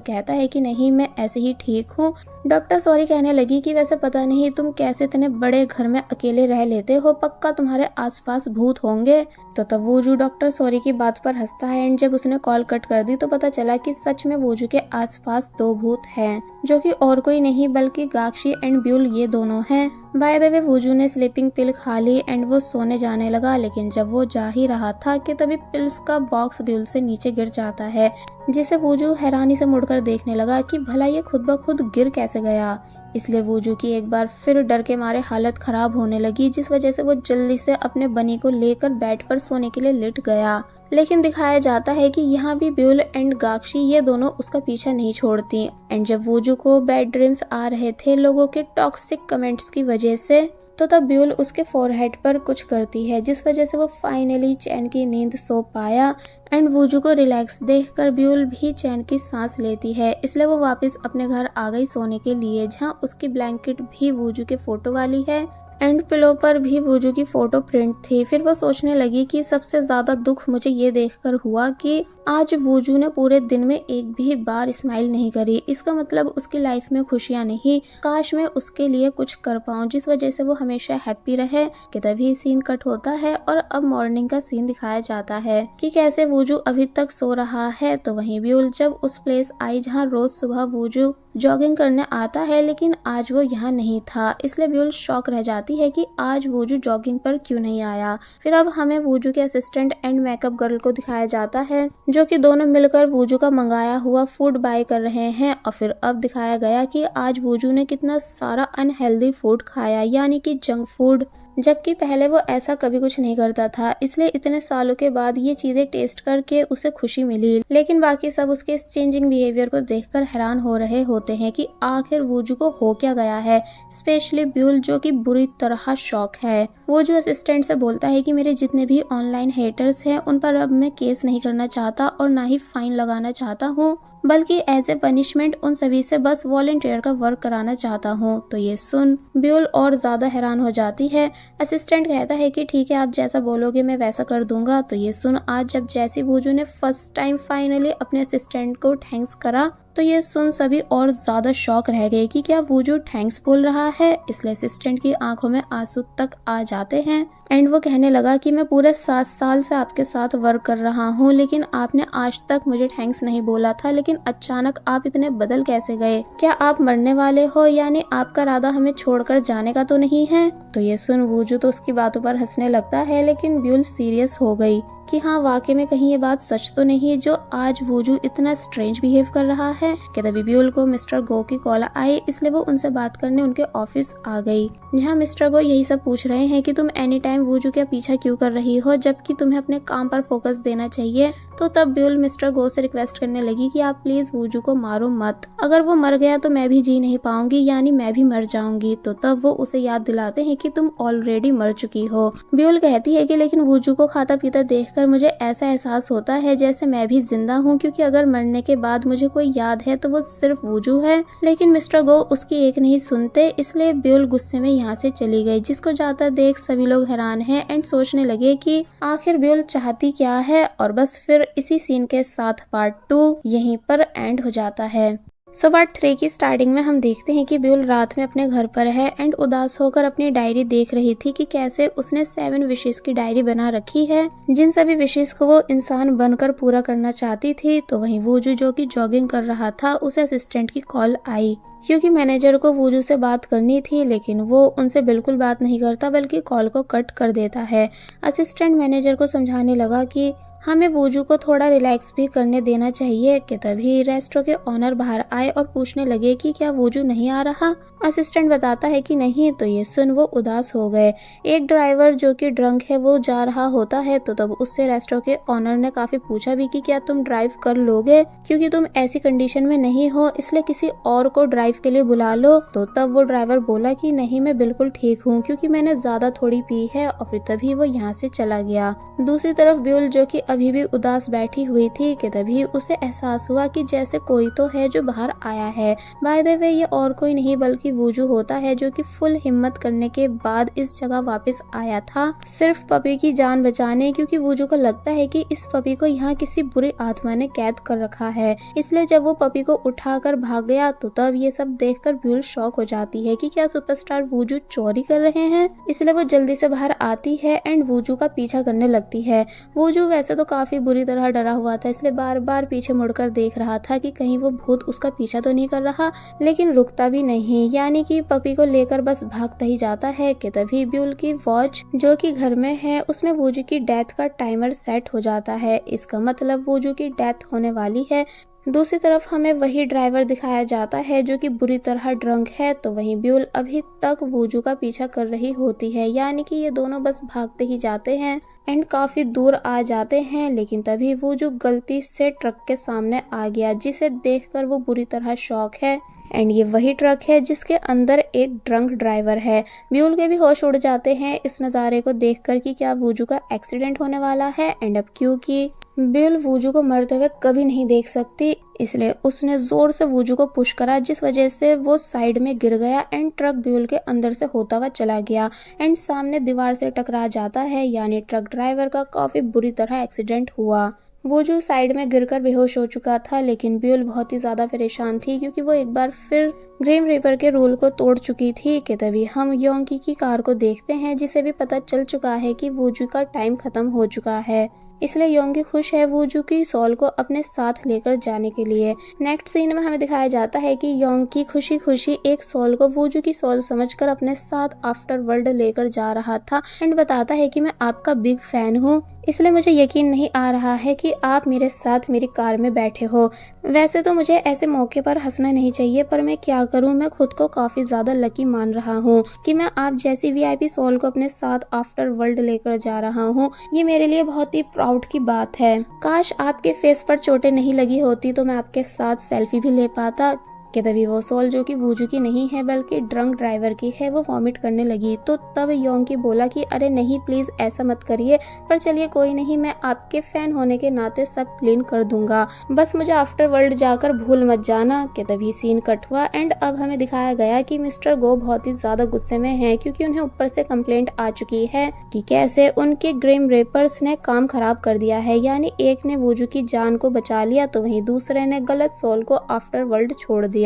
कहता है कि नहीं, मैं ऐसे ही ठीक हूँ। डॉक्टर सॉरी कहने लगी कि वैसे पता नहीं तुम कैसे इतने बड़े घर में अकेले रह लेते हो, पक्का तुम्हारे आसपास भूत होंगे। तो तब वूजू डॉक्टर सॉरी की बात पर हंसता है एंड जब उसने कॉल कट कर दी तो पता चला कि सच में वूजू के आसपास 2 भूत हैं, जो कि और कोई नहीं बल्कि गाक्षी एंड ब्यूल ये दोनों हैं। बाय द वे वूजू ने स्लीपिंग पिल खा ली एंड वो सोने जाने लगा, लेकिन जब वो जा ही रहा था कि तभी पिल्स का बॉक्स ब्यूल से नीचे गिर जाता है, जिसे वूजू हैरानी से मुड़कर देखने लगा कि भला ये खुद ब खुद गिर कैसे गया। इसलिए वूजू की एक बार फिर डर के मारे हालत खराब होने लगी, जिस वजह से वो जल्दी से अपने बनी को लेकर बेड पर सोने के लिए लेट गया। लेकिन दिखाया जाता है कि यहाँ भी ब्यूल एंड गाक्षी ये दोनों उसका पीछा नहीं छोड़ती एंड जब वूजू को बैड ड्रीम्स आ रहे थे लोगों के टॉक्सिक कमेंट्स की वजह से, तो तब ब्यूल उसके फोरहेड पर कुछ करती है, जिस वजह से वो फाइनली चैन की नींद सो पाया एंड वूजू को रिलैक्स देखकर ब्यूल भी चैन की सांस लेती है। इसलिए वो वापस अपने घर आ गई सोने के लिए, जहाँ उसकी ब्लैंकेट भी वूजू के फोटो वाली है एंड पिलो पर भी वूजू की फोटो प्रिंट थी। फिर वो सोचने लगी कि सबसे ज्यादा दुख मुझे ये देखकर हुआ कि आज वूजू ने पूरे दिन में एक भी बार स्माइल नहीं करी। इसका मतलब उसकी लाइफ में खुशियां नहीं, काश मैं उसके लिए कुछ कर पाऊं जिस वजह से वो हमेशा हैप्पी रहे। कि तभी सीन कट होता है और अब मॉर्निंग का सीन दिखाया जाता है कि कैसे वूजू अभी तक सो रहा है। तो वहीं ब्यूल जब उस प्लेस आई जहाँ रोज सुबह वूजू जॉगिंग करने आता है, लेकिन आज वो यहाँ नहीं था, इसलिए ब्यूल शॉक रह जाती है कि आज वूजू जॉगिंग पर क्यों नहीं आया। फिर अब हमें वूजू के असिस्टेंट एंड मेकअप गर्ल को दिखाया जाता है, जो कि दोनों मिलकर वूजू का मंगाया हुआ फूड बाय कर रहे हैं। और फिर अब दिखाया गया कि आज वूजू ने कितना सारा अनहेल्दी फूड खाया, यानी कि जंक फूड, जबकि पहले वो ऐसा कभी कुछ नहीं करता था। इसलिए इतने सालों के बाद ये चीजें टेस्ट करके उसे खुशी मिली, लेकिन बाकी सब उसके इस चेंजिंग बिहेवियर को देखकर हैरान हो रहे होते हैं कि आखिर वूजू को हो क्या गया है। स्पेशली ब्यूल, जो कि बुरी तरह शॉक है। वूजू असिस्टेंट से बोलता है कि मेरे जितने भी ऑनलाइन हेटर्स हैं उन पर अब मैं केस नहीं करना चाहता और ना ही फाइन लगाना चाहता हूँ, बल्कि एज ए पनिशमेंट उन सभी से बस वॉलंटियर का वर्क कराना चाहता हूँ। तो ये सुन ब्यूल और ज्यादा हैरान हो जाती है। असिस्टेंट कहता है कि ठीक है, आप जैसा बोलोगे मैं वैसा कर दूंगा। तो ये सुन आज जब जैसी वूजू ने फर्स्ट टाइम फाइनली अपने असिस्टेंट को थैंक्स करा, तो ये सुन सभी और ज्यादा शॉक रह गए कि क्या वूजू थैंक्स बोल रहा है। इसलिए असिस्टेंट की आंखों में आंसू तक आ जाते हैं एंड वो कहने लगा कि मैं पूरे 7 साल से आपके साथ वर्क कर रहा हूँ, लेकिन आपने आज तक मुझे थैंक्स नहीं बोला था, लेकिन अचानक आप इतने बदल कैसे गए? क्या आप मरने वाले हो? यानी आपका इरादा हमें छोड़कर जाने का तो नहीं है? तो ये सुन वूजू तो उसकी बातों पर हंसने लगता है, लेकिन ब्यूल सीरियस हो गई कि हाँ वाकई में कहीं ये बात सच तो नहीं है जो आज वूजू इतना स्ट्रेंज बिहेव कर रहा है। कि तभी ब्यूल को मिस्टर गो की कॉल आई, इसलिए वो उनसे बात करने उनके ऑफिस आ गई, जहाँ मिस्टर गो यही सब पूछ रहे हैं कि तुम एनी टाइम वूजू का पीछा क्यों कर रही हो जबकि तुम्हें अपने काम पर फोकस देना चाहिए। तो तब ब्यूल मिस्टर गो से रिक्वेस्ट करने लगी कि आप प्लीज वूजू को मारो मत, अगर वो मर गया तो मैं भी जी नहीं पाऊंगी, यानी मैं भी मर जाऊंगी। तो तब वो उसे याद दिलाते हैं कि तुम ऑलरेडी मर चुकी हो। ब्यूल कहती है कि लेकिन वूजू को खाता पीता देखकर मुझे ऐसा एहसास होता है जैसे मैं भी जिंदा हूँ, क्योंकि अगर मरने के बाद मुझे कोई याद है तो वो सिर्फ वूजू है। लेकिन मिस्टर गो उसकी एक नहीं सुनते, इसलिए ब्यूल गुस्से में यहाँ से चली गई, जिसको जाता देख सभी लोग हैरान हैं एंड सोचने लगे कि आखिर ब्यूल चाहती क्या है। और बस फिर इसी सीन के साथ पार्ट 2 यहीं पर एंड हो जाता है। सो पार्ट 3 की स्टार्टिंग में हम देखते हैं कि ब्यूल रात में अपने घर पर है एंड उदास होकर अपनी डायरी देख रही थी कि कैसे उसने 7 विशेष की डायरी बना रखी है, जिन सभी विशेष को वो इंसान बनकर पूरा करना चाहती थी। तो वहीं वूजू, जो कि जॉगिंग कर रहा था, उसे असिस्टेंट की कॉल आई क्योंकि मैनेजर को वूजू से बात करनी थी, लेकिन वो उनसे बिल्कुल बात नहीं करता बल्कि कॉल को कट कर देता है। असिस्टेंट मैनेजर को समझाने लगा कि हमें वूजू को थोड़ा रिलैक्स भी करने देना चाहिए कि तभी रेस्टोरेंट के ऑनर बाहर आए और पूछने लगे कि क्या वूजू नहीं आ रहा। असिस्टेंट बताता है कि नहीं, तो ये सुन वो उदास हो गए। एक ड्राइवर जो कि ड्रंक है वो जा रहा होता है, तो तब उससे रेस्टोरेंट के ऑनर ने काफी पूछा भी कि क्या तुम ड्राइव कर लोगे, क्योंकि तुम ऐसी कंडीशन में नहीं हो, इसलिए किसी और को ड्राइव के लिए बुला लो। तो तब वो ड्राइवर बोला कि नहीं, मैं बिल्कुल ठीक हूँ, क्योंकि मैंने ज्यादा थोड़ी पी है, और फिर तभी वो यहाँ से चला गया। दूसरी तरफ ब्यूल जो कि अभी भी उदास बैठी हुई थी कि तभी उसे एहसास हुआ कि जैसे कोई तो है जो बाहर आया है। बाय द वे ये और कोई नहीं बल्कि वूजू होता है, जो कि फुल हिम्मत करने के बाद इस जगह वापस आया था सिर्फ पपी की जान बचाने, क्योंकि वूजू को लगता है कि इस पपी को यहाँ किसी बुरी आत्मा ने कैद कर रखा है। इसलिए जब वो पपी को उठाकर भाग गया तो तब ये सब देखकर ब्यूल शॉक हो जाती है कि क्या सुपरस्टार वूजू चोरी कर रहे हैं। इसलिए वो जल्दी से बाहर आती है एंड वूजू का पीछा करने लगती है। वूजू वैसे तो काफी बुरी तरह डरा हुआ था, इसलिए बार बार पीछे मुड़कर देख रहा था कि कहीं वो भूत उसका पीछा तो नहीं कर रहा, लेकिन रुकता भी नहीं, यानी कि पपी को लेकर बस भागता ही जाता है कि तभी ब्यूल की वॉच जो कि घर में है उसमें वूजू की डेथ का टाइमर सेट हो जाता है। इसका मतलब वूजू की डेथ होने वाली है। दूसरी तरफ हमें वही ड्राइवर दिखाया जाता है जो कि बुरी तरह ड्रंक है, तो वहीं ब्यूल अभी तक वूजू का पीछा कर रही होती है, यानी कि ये दोनों बस भागते ही जाते हैं एंड काफी दूर आ जाते हैं। लेकिन तभी वूजू गलती से ट्रक के सामने आ गया, जिसे देखकर वो बुरी तरह शॉक है एंड ये वही ट्रक है जिसके अंदर एक ड्रंक ड्राइवर है। ब्यूल के भी होश उड़ जाते हैं इस नज़ारे को देखकर कि क्या वूजू का एक्सीडेंट होने वाला है एंड अब क्योंकि ब्यूल वूजू को मरते हुए कभी नहीं देख सकती, इसलिए उसने जोर से वूजू को पुश करा, जिस वजह से वो साइड में गिर गया एंड ट्रक ब्यूल के अंदर से होता हुआ चला गया एंड सामने दीवार से टकरा जाता है, यानी ट्रक ड्राइवर का काफी बुरी तरह एक्सीडेंट हुआ। वूजू साइड में गिरकर बेहोश हो चुका था, लेकिन ब्यूल बहुत ही ज्यादा परेशान थी क्योंकि वो एक बार फिर ग्रीम रीपर के रूल को तोड़ चुकी थी कि तभी हम योंगी की कार को देखते हैं, जिसे भी पता चल चुका है कि वूजू का टाइम खत्म हो चुका है। इसलिए योंगी खुश है वूजू की सोल को अपने साथ लेकर जाने के लिए। नेक्स्ट सीन में हमें दिखाया जाता है कि योंगी खुशी खुशी एक सोल को वूजू की सोल समझकर अपने साथ आफ्टर वर्ल्ड लेकर जा रहा था एंड बताता है कि मैं आपका बिग फैन हूँ, इसलिए मुझे यकीन नहीं आ रहा है कि आप मेरे साथ मेरी कार में बैठे हो। वैसे तो मुझे ऐसे मौके पर हंसना नहीं चाहिए, पर मैं क्या करूं, मैं खुद को काफी ज्यादा लकी मान रहा हूं कि मैं आप जैसी वीआईपी सोल को अपने साथ आफ्टर वर्ल्ड लेकर जा रहा हूं। ये मेरे लिए बहुत ही प्राउड की बात है। काश आपके फेस पर चोटें नहीं लगी होती तो मैं आपके साथ सेल्फी भी ले पाता। कि तभी वो सोल जो कि वूजू की नहीं है बल्कि ड्रंक ड्राइवर की है, वो वॉमिट करने लगी। तो तब योंगी बोला कि अरे नहीं प्लीज ऐसा मत करिए, पर चलिए कोई नहीं, मैं आपके फैन होने के नाते सब क्लीन कर दूंगा, बस मुझे आफ्टर वर्ल्ड जाकर भूल मत जाना। कि तभी सीन कट हुआ एंड अब हमें दिखाया गया कि मिस्टर गो बहुत ही ज्यादा गुस्से में है, क्योंकि उन्हें ऊपर से कंप्लेंट आ चुकी है कि कैसे उनके ग्रीम रेपर्स ने काम खराब कर दिया है, यानी एक ने वूजू की जान को बचा लिया तो वहीं दूसरे ने गलत सोल को आफ्टर वर्ल्ड छोड़ दिया।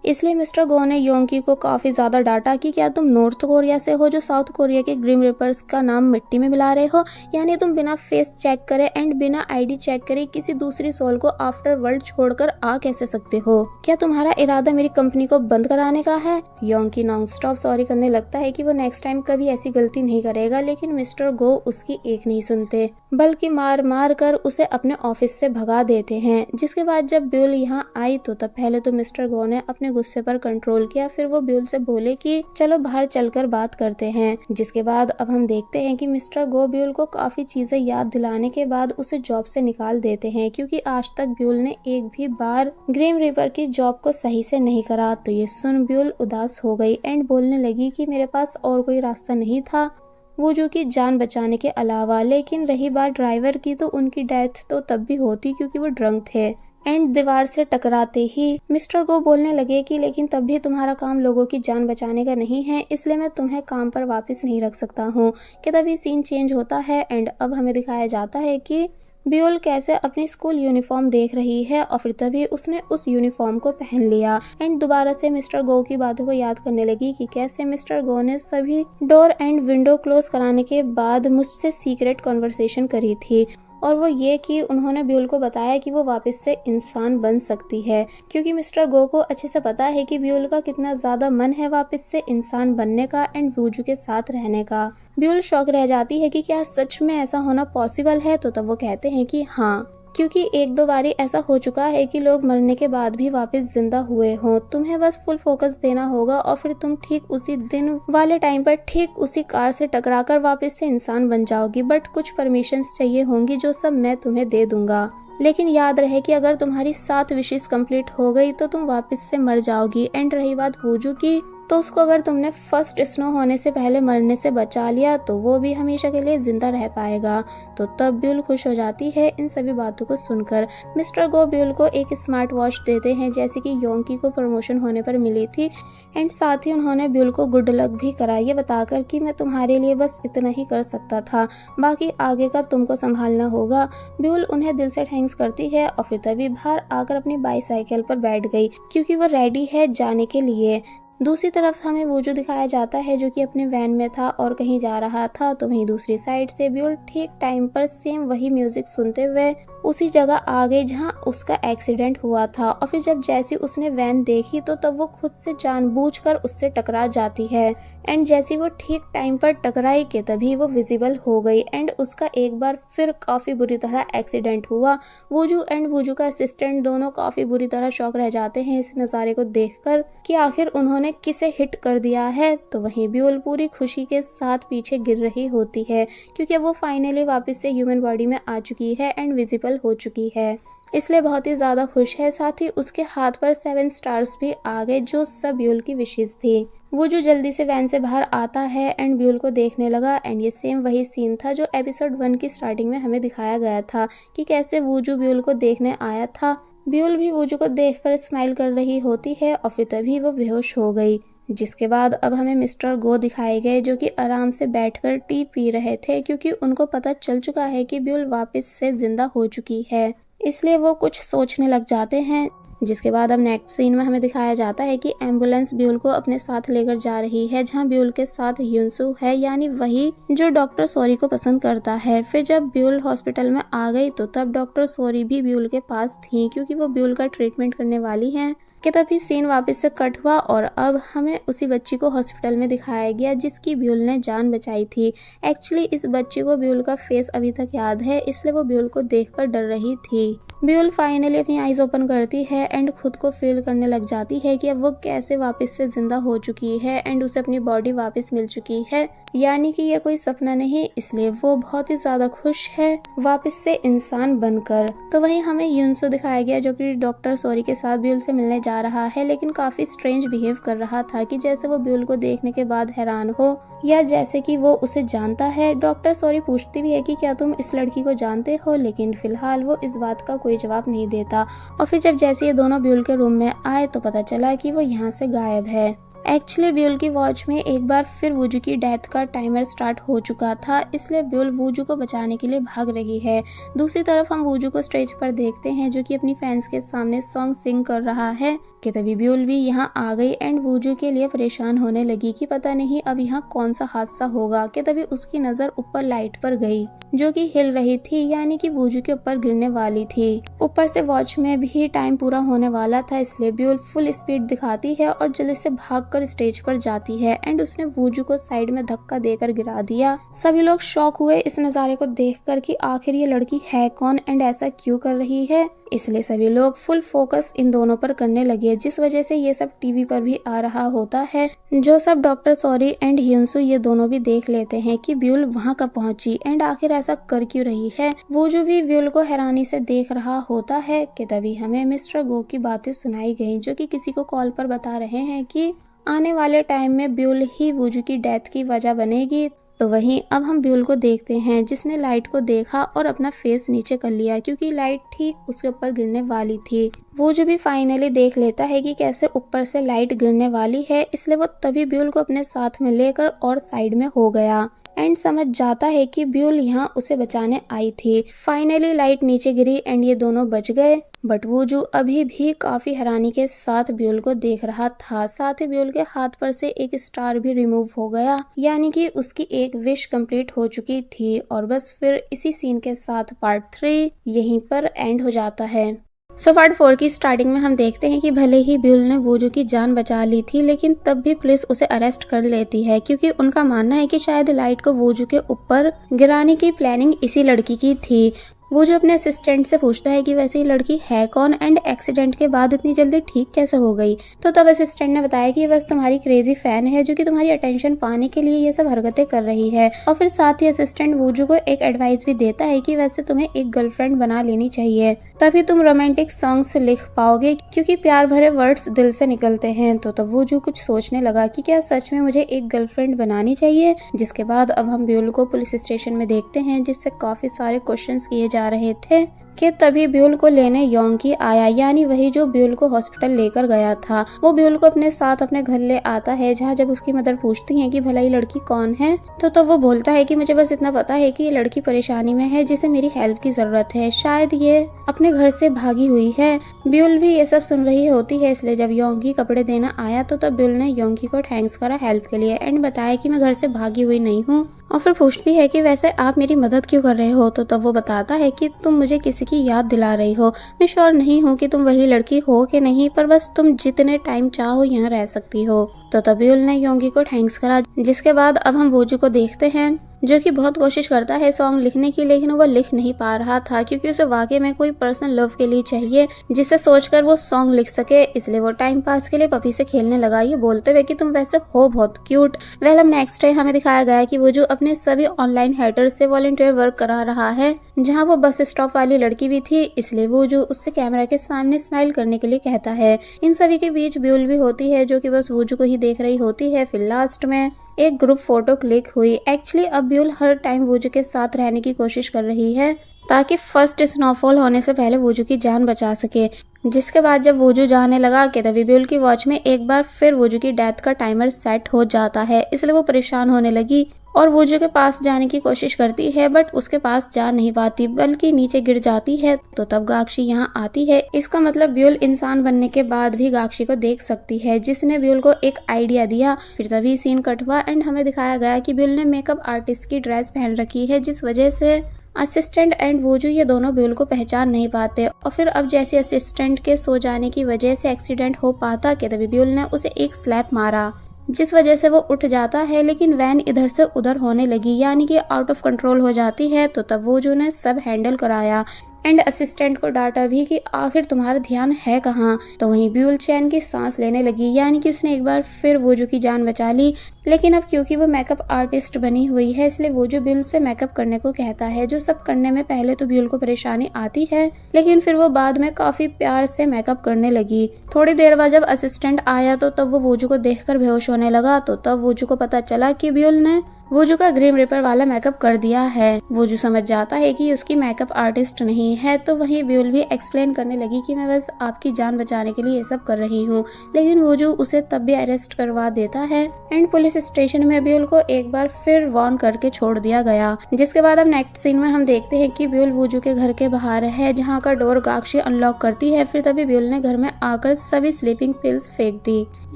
इसलिए मिस्टर गो ने योंगी को काफी ज्यादा डांटा कि क्या तुम नॉर्थ कोरिया से हो जो साउथ कोरिया के ग्रीम रिपर्स का नाम मिट्टी में मिला रहे हो, यानी तुम बिना फेस चेक करे एंड बिना आईडी चेक करे किसी दूसरी सोल को आफ्टर वर्ल्ड छोड़कर आ कैसे सकते हो? क्या तुम्हारा इरादा मेरी कंपनी को बंद कराने का है? योंगी नॉन स्टॉप सॉरी करने लगता है कि वो नेक्स्ट टाइम कभी ऐसी गलती नहीं करेगा, लेकिन मिस्टर गो उसकी एक नहीं सुनते बल्कि मार मार कर उसे अपने ऑफिस से भगा देते हैं। जिसके बाद जब ब्यूल यहाँ आई तो तब पहले तो मिस्टर गो ने अपने गुस्से पर कंट्रोल किया, फिर वो ब्यूल से बोले कि चलो बाहर चलकर बात करते हैं। जिसके बाद अब हम देखते हैं कि मिस्टर गो ब्यूल को काफी चीजें याद दिलाने के बाद उसे जॉब से निकाल देते हैं, क्योंकि आज तक ब्यूल ने एक भी बार ग्रीम रिपर की जॉब को सही से नहीं करा। तो ये सुन ब्यूल उदास हो गई एंड बोलने लगी कि मेरे पास और कोई रास्ता नहीं था वूजू की जान बचाने के अलावा। लेकिन रही बात ड्राइवर की, तो उनकी डेथ तो तब भी होती क्योंकि वो ड्रंक थे एंड दीवार से टकराते ही मिस्टर गो बोलने लगे कि लेकिन तब भी तुम्हारा काम लोगों की जान बचाने का नहीं है, इसलिए मैं तुम्हें काम पर वापस नहीं रख सकता हूँ। कि तभी सीन चेंज होता है एंड अब हमें दिखाया जाता है कि ब्यूल कैसे अपनी स्कूल यूनिफॉर्म देख रही है और फिर तभी उसने उस यूनिफॉर्म को पहन लिया एंड दोबारा से मिस्टर गो की बातों को याद करने लगी कि कैसे मिस्टर गो ने सभी डोर एंड विंडो क्लोज कराने के बाद मुझसे सीक्रेट कन्वर्सेशन करी थी और वो ये कि उन्होंने ब्यूल को बताया कि वो वापस से इंसान बन सकती है, क्योंकि मिस्टर गो को अच्छे से पता है कि ब्यूल का कितना ज्यादा मन है वापस से इंसान बनने का एंड वूजू के साथ रहने का। ब्यूल शॉक रह जाती है कि क्या सच में ऐसा होना पॉसिबल है, तो तब वो कहते हैं कि हाँ, क्योंकि एक दो बारी ऐसा हो चुका है कि लोग मरने के बाद भी वापस जिंदा हुए हों। तुम्हें बस फुल फोकस देना होगा और फिर तुम ठीक उसी दिन वाले टाइम पर ठीक उसी कार से टकराकर वापस से इंसान बन जाओगी। बट कुछ परमिशंस चाहिए होंगी जो सब मैं तुम्हें दे दूंगा, लेकिन याद रहे कि अगर तुम्हारी 7 विशेस कंप्लीट हो गई तो तुम वापस से मर जाओगी। एंड रही बात वूजू की, तो उसको अगर तुमने फर्स्ट स्नो होने से पहले मरने से बचा लिया तो वो भी हमेशा के लिए जिंदा रह पाएगा। तो तब ब्यूल खुश हो जाती है इन सभी बातों को सुनकर। मिस्टर गो ब्यूल को एक स्मार्ट वॉच देते हैं जैसे कि योंकी को प्रमोशन होने पर मिली थी, एंड साथ ही उन्होंने ब्यूल को गुड लक भी करा, ये बताकर कि मैं तुम्हारे लिए बस इतना ही कर सकता था, बाकी आगे का तुमको संभालना होगा। ब्यूल उन्हें दिल से थैंक्स करती है और फिर तभी बाहर आकर अपनी बाईसाइकिल पर बैठ गई क्योंकि वो रेडी है जाने के लिए। दूसरी तरफ हमें वूजू दिखाया जाता है जो कि अपने वैन में था और कहीं जा रहा था, तो वहीं दूसरी साइड से ब्यूल ठीक टाइम पर सेम वही म्यूजिक सुनते हुए उसी जगह आ गई जहां उसका एक्सीडेंट हुआ था। और फिर जब जैसी उसने वैन देखी तो तब वो खुद से जानबूझकर उससे टकरा जाती है, एंड जैसी वो ठीक टाइम पर टकराई के तभी वो विजिबल हो गई एंड उसका एक बार फिर काफी बुरी तरह एक्सीडेंट हुआ। वूजू एंड वूजू का असिस्टेंट दोनों काफी बुरी तरह शॉक रह जाते हैं इस नज़ारे को देखकर कि आखिर उन्होंने किसे हिट कर दिया है। तो वहीं ब्यूल पूरी खुशी के साथ पीछे गिर रही होती है क्योंकि वो फाइनली वापस से ह्यूमन बॉडी में आ चुकी है एंड विजिबल हो चुकी है, इसलिए बहुत ही ज्यादा खुश है। साथ ही उसके हाथ पर 7 स्टार्स भी आ गए जो सब ब्यूल की विशेष थी। वो जो जल्दी से वैन से बाहर आता है एंड ब्यूल को देखने लगा, एंड ये सेम वही सीन था जो एपिसोड 1 की स्टार्टिंग में हमें दिखाया गया था कि कैसे वूजू ब्यूल को देखने आया था। ब्यूल भी वूजू को देखकर स्माइल कर रही होती है और फिर तभी वो बेहोश हो गई, जिसके बाद अब हमें मिस्टर गो दिखाए गए जो कि आराम से बैठकर टी पी रहे थे क्योंकि उनको पता चल चुका है कि ब्यूल वापस से जिंदा हो चुकी है, इसलिए वो कुछ सोचने लग जाते हैं। जिसके बाद अब नेक्स्ट सीन में हमें दिखाया जाता है कि एम्बुलेंस ब्यूल को अपने साथ लेकर जा रही है जहां ब्यूल के साथ युनसू है, यानी वही जो डॉक्टर सोरी को पसंद करता है। फिर जब ब्यूल हॉस्पिटल में आ गई तो तब डॉक्टर सोरी भी ब्यूल के पास थी क्योंकि वो ब्यूल का ट्रीटमेंट करने वाली हैं कि तभी सीन वापस से कट हुआ और अब हमें उसी बच्ची को हॉस्पिटल में दिखाया गया जिसकी ब्यूल ने जान बचाई थी। एक्चुअली इस बच्ची को ब्यूल का फेस अभी तक याद है, इसलिए वो ब्यूल को देखकर डर रही थी। ब्यूल फाइनली अपनी आईज ओपन करती है एंड खुद को फील करने लग जाती है कि अब वो कैसे वापस से जिंदा हो चुकी है एंड उसे अपनी बॉडी वापस मिल चुकी है, यानी कि ये कोई सपना नहीं, इसलिए वो बहुत ही ज्यादा खुश है वापस से इंसान बनकर। तो वहीं हमें युनसो दिखाया गया जो कि डॉक्टर सोरी के साथ ब्यूल से मिलने जा रहा है, लेकिन काफी स्ट्रेंज बिहेव कर रहा था कि जैसे वो ब्यूल को देखने के बाद हैरान हो या जैसे कि वो उसे जानता है। डॉक्टर सोरी पूछती भी है कि क्या तुम इस लड़की को जानते हो, लेकिन फिलहाल वो इस बात का कोई जवाब नहीं देता। और फिर जब जैसे ये दोनों ब्यूल के रूम में आए तो पता चला कि वो यहाँ से गायब है। एक्चुअली ब्यूल की वॉच में एक बार फिर वूजू की डेथ का टाइमर स्टार्ट हो चुका था, इसलिए ब्यूल वूजू को बचाने के लिए भाग रही है। दूसरी तरफ हम वूजू को स्टेज पर देखते हैं जो कि अपनी फैंस के सामने सॉन्ग सिंग कर रहा है कि तभी ब्यूल भी यहाँ आ गई एंड वूजू के लिए परेशान होने लगी कि पता नहीं अब यहाँ कौन सा हादसा होगा। कि तभी उसकी नजर ऊपर लाइट पर गई जो कि हिल रही थी, यानी कि वूजू के ऊपर गिरने वाली थी। ऊपर से वॉच में भी टाइम पूरा होने वाला था, इसलिए ब्यूल फुल स्पीड दिखाती है और जल्दी से भागकर स्टेज पर जाती है एंड उसने वूजू को साइड में धक्का देकर गिरा दिया। सभी लोग शॉक हुए इस नज़ारे को देखकर कि आखिर ये लड़की है कौन एंड ऐसा क्यों कर रही है, इसलिए सभी लोग फुल फोकस इन दोनों पर करने लगे, जिस वजह से ये सब टीवी पर भी आ रहा होता है, जो सब डॉक्टर सॉरी एंड ह्यूनसू ये दोनों भी देख लेते हैं कि ब्यूल वहां कब पहुंची एंड आखिर ऐसा कर क्यों रही है। वूजू भी ब्यूल को हैरानी से देख रहा होता है कि तभी हमें मिस्टर गो की बातें सुनाई गई जो कि किसी को कॉल पर बता रहे हैं कि आने वाले टाइम में ब्यूल ही वूजू की डेथ की वजह बनेगी। तो वहीं अब हम ब्यूल को देखते हैं जिसने लाइट को देखा और अपना फेस नीचे कर लिया क्योंकि लाइट ठीक उसके ऊपर गिरने वाली थी। वो जो भी फाइनली देख लेता है कि कैसे ऊपर से लाइट गिरने वाली है, इसलिए वो तभी ब्यूल को अपने साथ में लेकर और साइड में हो गया एंड समझ जाता है कि ब्यूल यहाँ उसे बचाने आई थी। फाइनली लाइट नीचे गिरी एंड ये दोनों बच गए, बट वूजू अभी भी काफी हैरानी के साथ ब्यूल को देख रहा था। साथ ही ब्यूल के हाथ पर से एक स्टार भी रिमूव हो गया, यानी कि उसकी एक विश कंप्लीट हो चुकी थी। और बस फिर इसी सीन के साथ पार्ट 3 यहीं पर एंड हो जाता है। पार्ट 4 की स्टार्टिंग में हम देखते हैं कि भले ही ब्यूल ने वूजू की जान बचा ली थी, लेकिन तब भी पुलिस उसे अरेस्ट कर लेती है, क्योंकि उनका मानना है कि शायद लाइट को वूजू के ऊपर गिराने की प्लानिंग इसी लड़की की थी। वो जो अपने असिस्टेंट से पूछता है कि वैसे ये लड़की है कौन एंड एक्सीडेंट के बाद इतनी जल्दी ठीक कैसे हो गई। तो तब असिस्टेंट ने बताया कि बस तुम्हारी क्रेजी फैन है जो कि तुम्हारी अटेंशन पाने के लिए ये सब हरकतें कर रही है। और फिर साथ ही असिस्टेंट वूजू को एक एडवाइस भी देता है कि वैसे तुम्हें एक गर्लफ्रेंड बना लेनी चाहिए, तभी तुम रोमांटिक सॉन्ग्स लिख पाओगे, क्योंकि प्यार भरे वर्ड्स दिल से निकलते हैं। तो तब वूजू कुछ सोचने लगा कि क्या सच में मुझे एक गर्लफ्रेंड बनानी चाहिए। जिसके बाद अब हम ब्यूल को पुलिस स्टेशन में देखते हैं, जिससे काफी सारे क्वेश्चंस किए जा रहे थे कि तभी ब्यूल को लेने योंगी आया, यानी वही जो ब्यूल को हॉस्पिटल लेकर गया था। वो ब्यूल को अपने साथ अपने घर ले आता है, जहाँ जब उसकी मदर पूछती है कि भला ये लड़की कौन है, तो वो बोलता है कि मुझे बस इतना पता है कि ये लड़की परेशानी में है जिसे मेरी हेल्प की जरूरत है, शायद ये अपने घर से भागी हुई है। ब्यूल भी ये सब सुन रही होती है, इसलिए जब योंगी कपड़े देना आया तो तब ब्यूल ने योंगी को थैंक्स करा हेल्प के लिए एंड बताया कि मैं घर से भागी हुई नहीं हूँ। और फिर पूछती है कि वैसे आप मेरी मदद क्यों कर रहे हो। तो तब वो बताता है कि तुम मुझे किसी की याद दिला रही हो। मैं श्योर नहीं हूँ कि तुम वही लड़की हो कि नहीं, पर बस तुम जितने टाइम चाहो यहाँ रह सकती हो। तो तब ब्यूल ने योंगी को थैंक्स करा। जिसके बाद अब हम वूजू को देखते हैं, जो कि बहुत कोशिश करता है सॉन्ग लिखने की, लेकिन वो लिख नहीं पा रहा था, क्योंकि उसे वाकई में कोई पर्सनल लव के लिए चाहिए जिसे सोचकर वो सॉन्ग लिख सके। इसलिए वो टाइम पास के लिए पपी से खेलने लगा, ये बोलते हुए कि तुम वैसे हो बहुत क्यूट। अब नेक्स्ट डे हमें दिखाया गया है कि वो जो अपने सभी ऑनलाइन हेटर्स से वॉलंटियर वर्क करा रहा है, जहाँ वो बस स्टॉप वाली लड़की भी थी, इसलिए वो जो उससे कैमरा के सामने स्माइल करने के लिए कहता है। इन सभी के बीच ब्यूल भी होती है, जो कि बस वूजू को ही देख रही होती है। फिर लास्ट में एक ग्रुप फोटो क्लिक हुई। एक्चुअली अब ब्यूल हर टाइम वूजू के साथ रहने की कोशिश कर रही है, ताकि फर्स्ट स्नोफॉल होने से पहले वूजू की जान बचा सके। जिसके बाद जब वूजू जाने लगा कि तभी ब्यूल की वॉच में एक बार फिर वूजू की डेथ का टाइमर सेट हो जाता है, इसलिए वो परेशान होने लगी और वूजू के पास जाने की कोशिश करती है, बट उसके पास जा नहीं पाती बल्कि नीचे गिर जाती है। तो तब गाक्षी यहाँ आती है। इसका मतलब ब्यूल इंसान बनने के बाद भी गाक्षी को देख सकती है, जिसने ब्यूल को एक आइडिया दिया। फिर तभी सीन कट हुआ एंड हमें दिखाया गया कि ब्यूल ने मेकअप आर्टिस्ट की ड्रेस पहन रखी है, जिस वजह से असिस्टेंट एंड वूजू ये दोनों ब्यूल को पहचान नहीं पाते। और फिर अब जैसे असिस्टेंट के सो जाने की वजह से एक्सीडेंट हो पाता कि तभी ब्यूल ने उसे एक स्लैप मारा, जिस वजह से वो उठ जाता है, लेकिन वैन इधर से उधर होने लगी, यानी कि आउट ऑफ कंट्रोल हो जाती है। तो तब वूजू ने सब हैंडल कराया एंड असिस्टेंट को डांटा भी कि आखिर तुम्हारा ध्यान है कहाँ। तो वहीं ब्यूल चैन की सांस लेने लगी, यानी कि उसने एक बार फिर वूजू की जान बचा ली। लेकिन अब क्योंकि वो मेकअप आर्टिस्ट बनी हुई है, इसलिए वूजू ब्यूल से मेकअप करने को कहता है, जो सब करने में पहले तो ब्यूल को परेशानी आती है, लेकिन फिर वो बाद में काफी प्यार से मेकअप करने लगी। थोड़ी देर बाद जब असिस्टेंट आया तो तब वो वूजू को देखकर बेहोश होने लगा। तो तब वूजू को पता चला कि ब्यूल ने वूजू का ग्रीम रिपर वाला मेकअप कर दिया है। वूजू समझ जाता है कि उसकी मेकअप आर्टिस्ट नहीं है। तो वहीं ब्यूल भी एक्सप्लेन करने लगी कि मैं बस आपकी जान बचाने के लिए ये सब कर रही हूँ, लेकिन वूजू उसे तब भी अरेस्ट करवा देता है एंड पुलिस स्टेशन में ब्यूल को एक बार फिर वार्न करके छोड़ दिया गया। जिसके बाद अब नेक्स्ट सीन में हम देखते हैं कि ब्यूल वूजू के घर के बाहर है, जहाँ का डोर गाक्षी अनलॉक करती है। फिर तभी ब्यूल ने घर में आकर सभी स्लीपिंग पिल्स फेंक दी।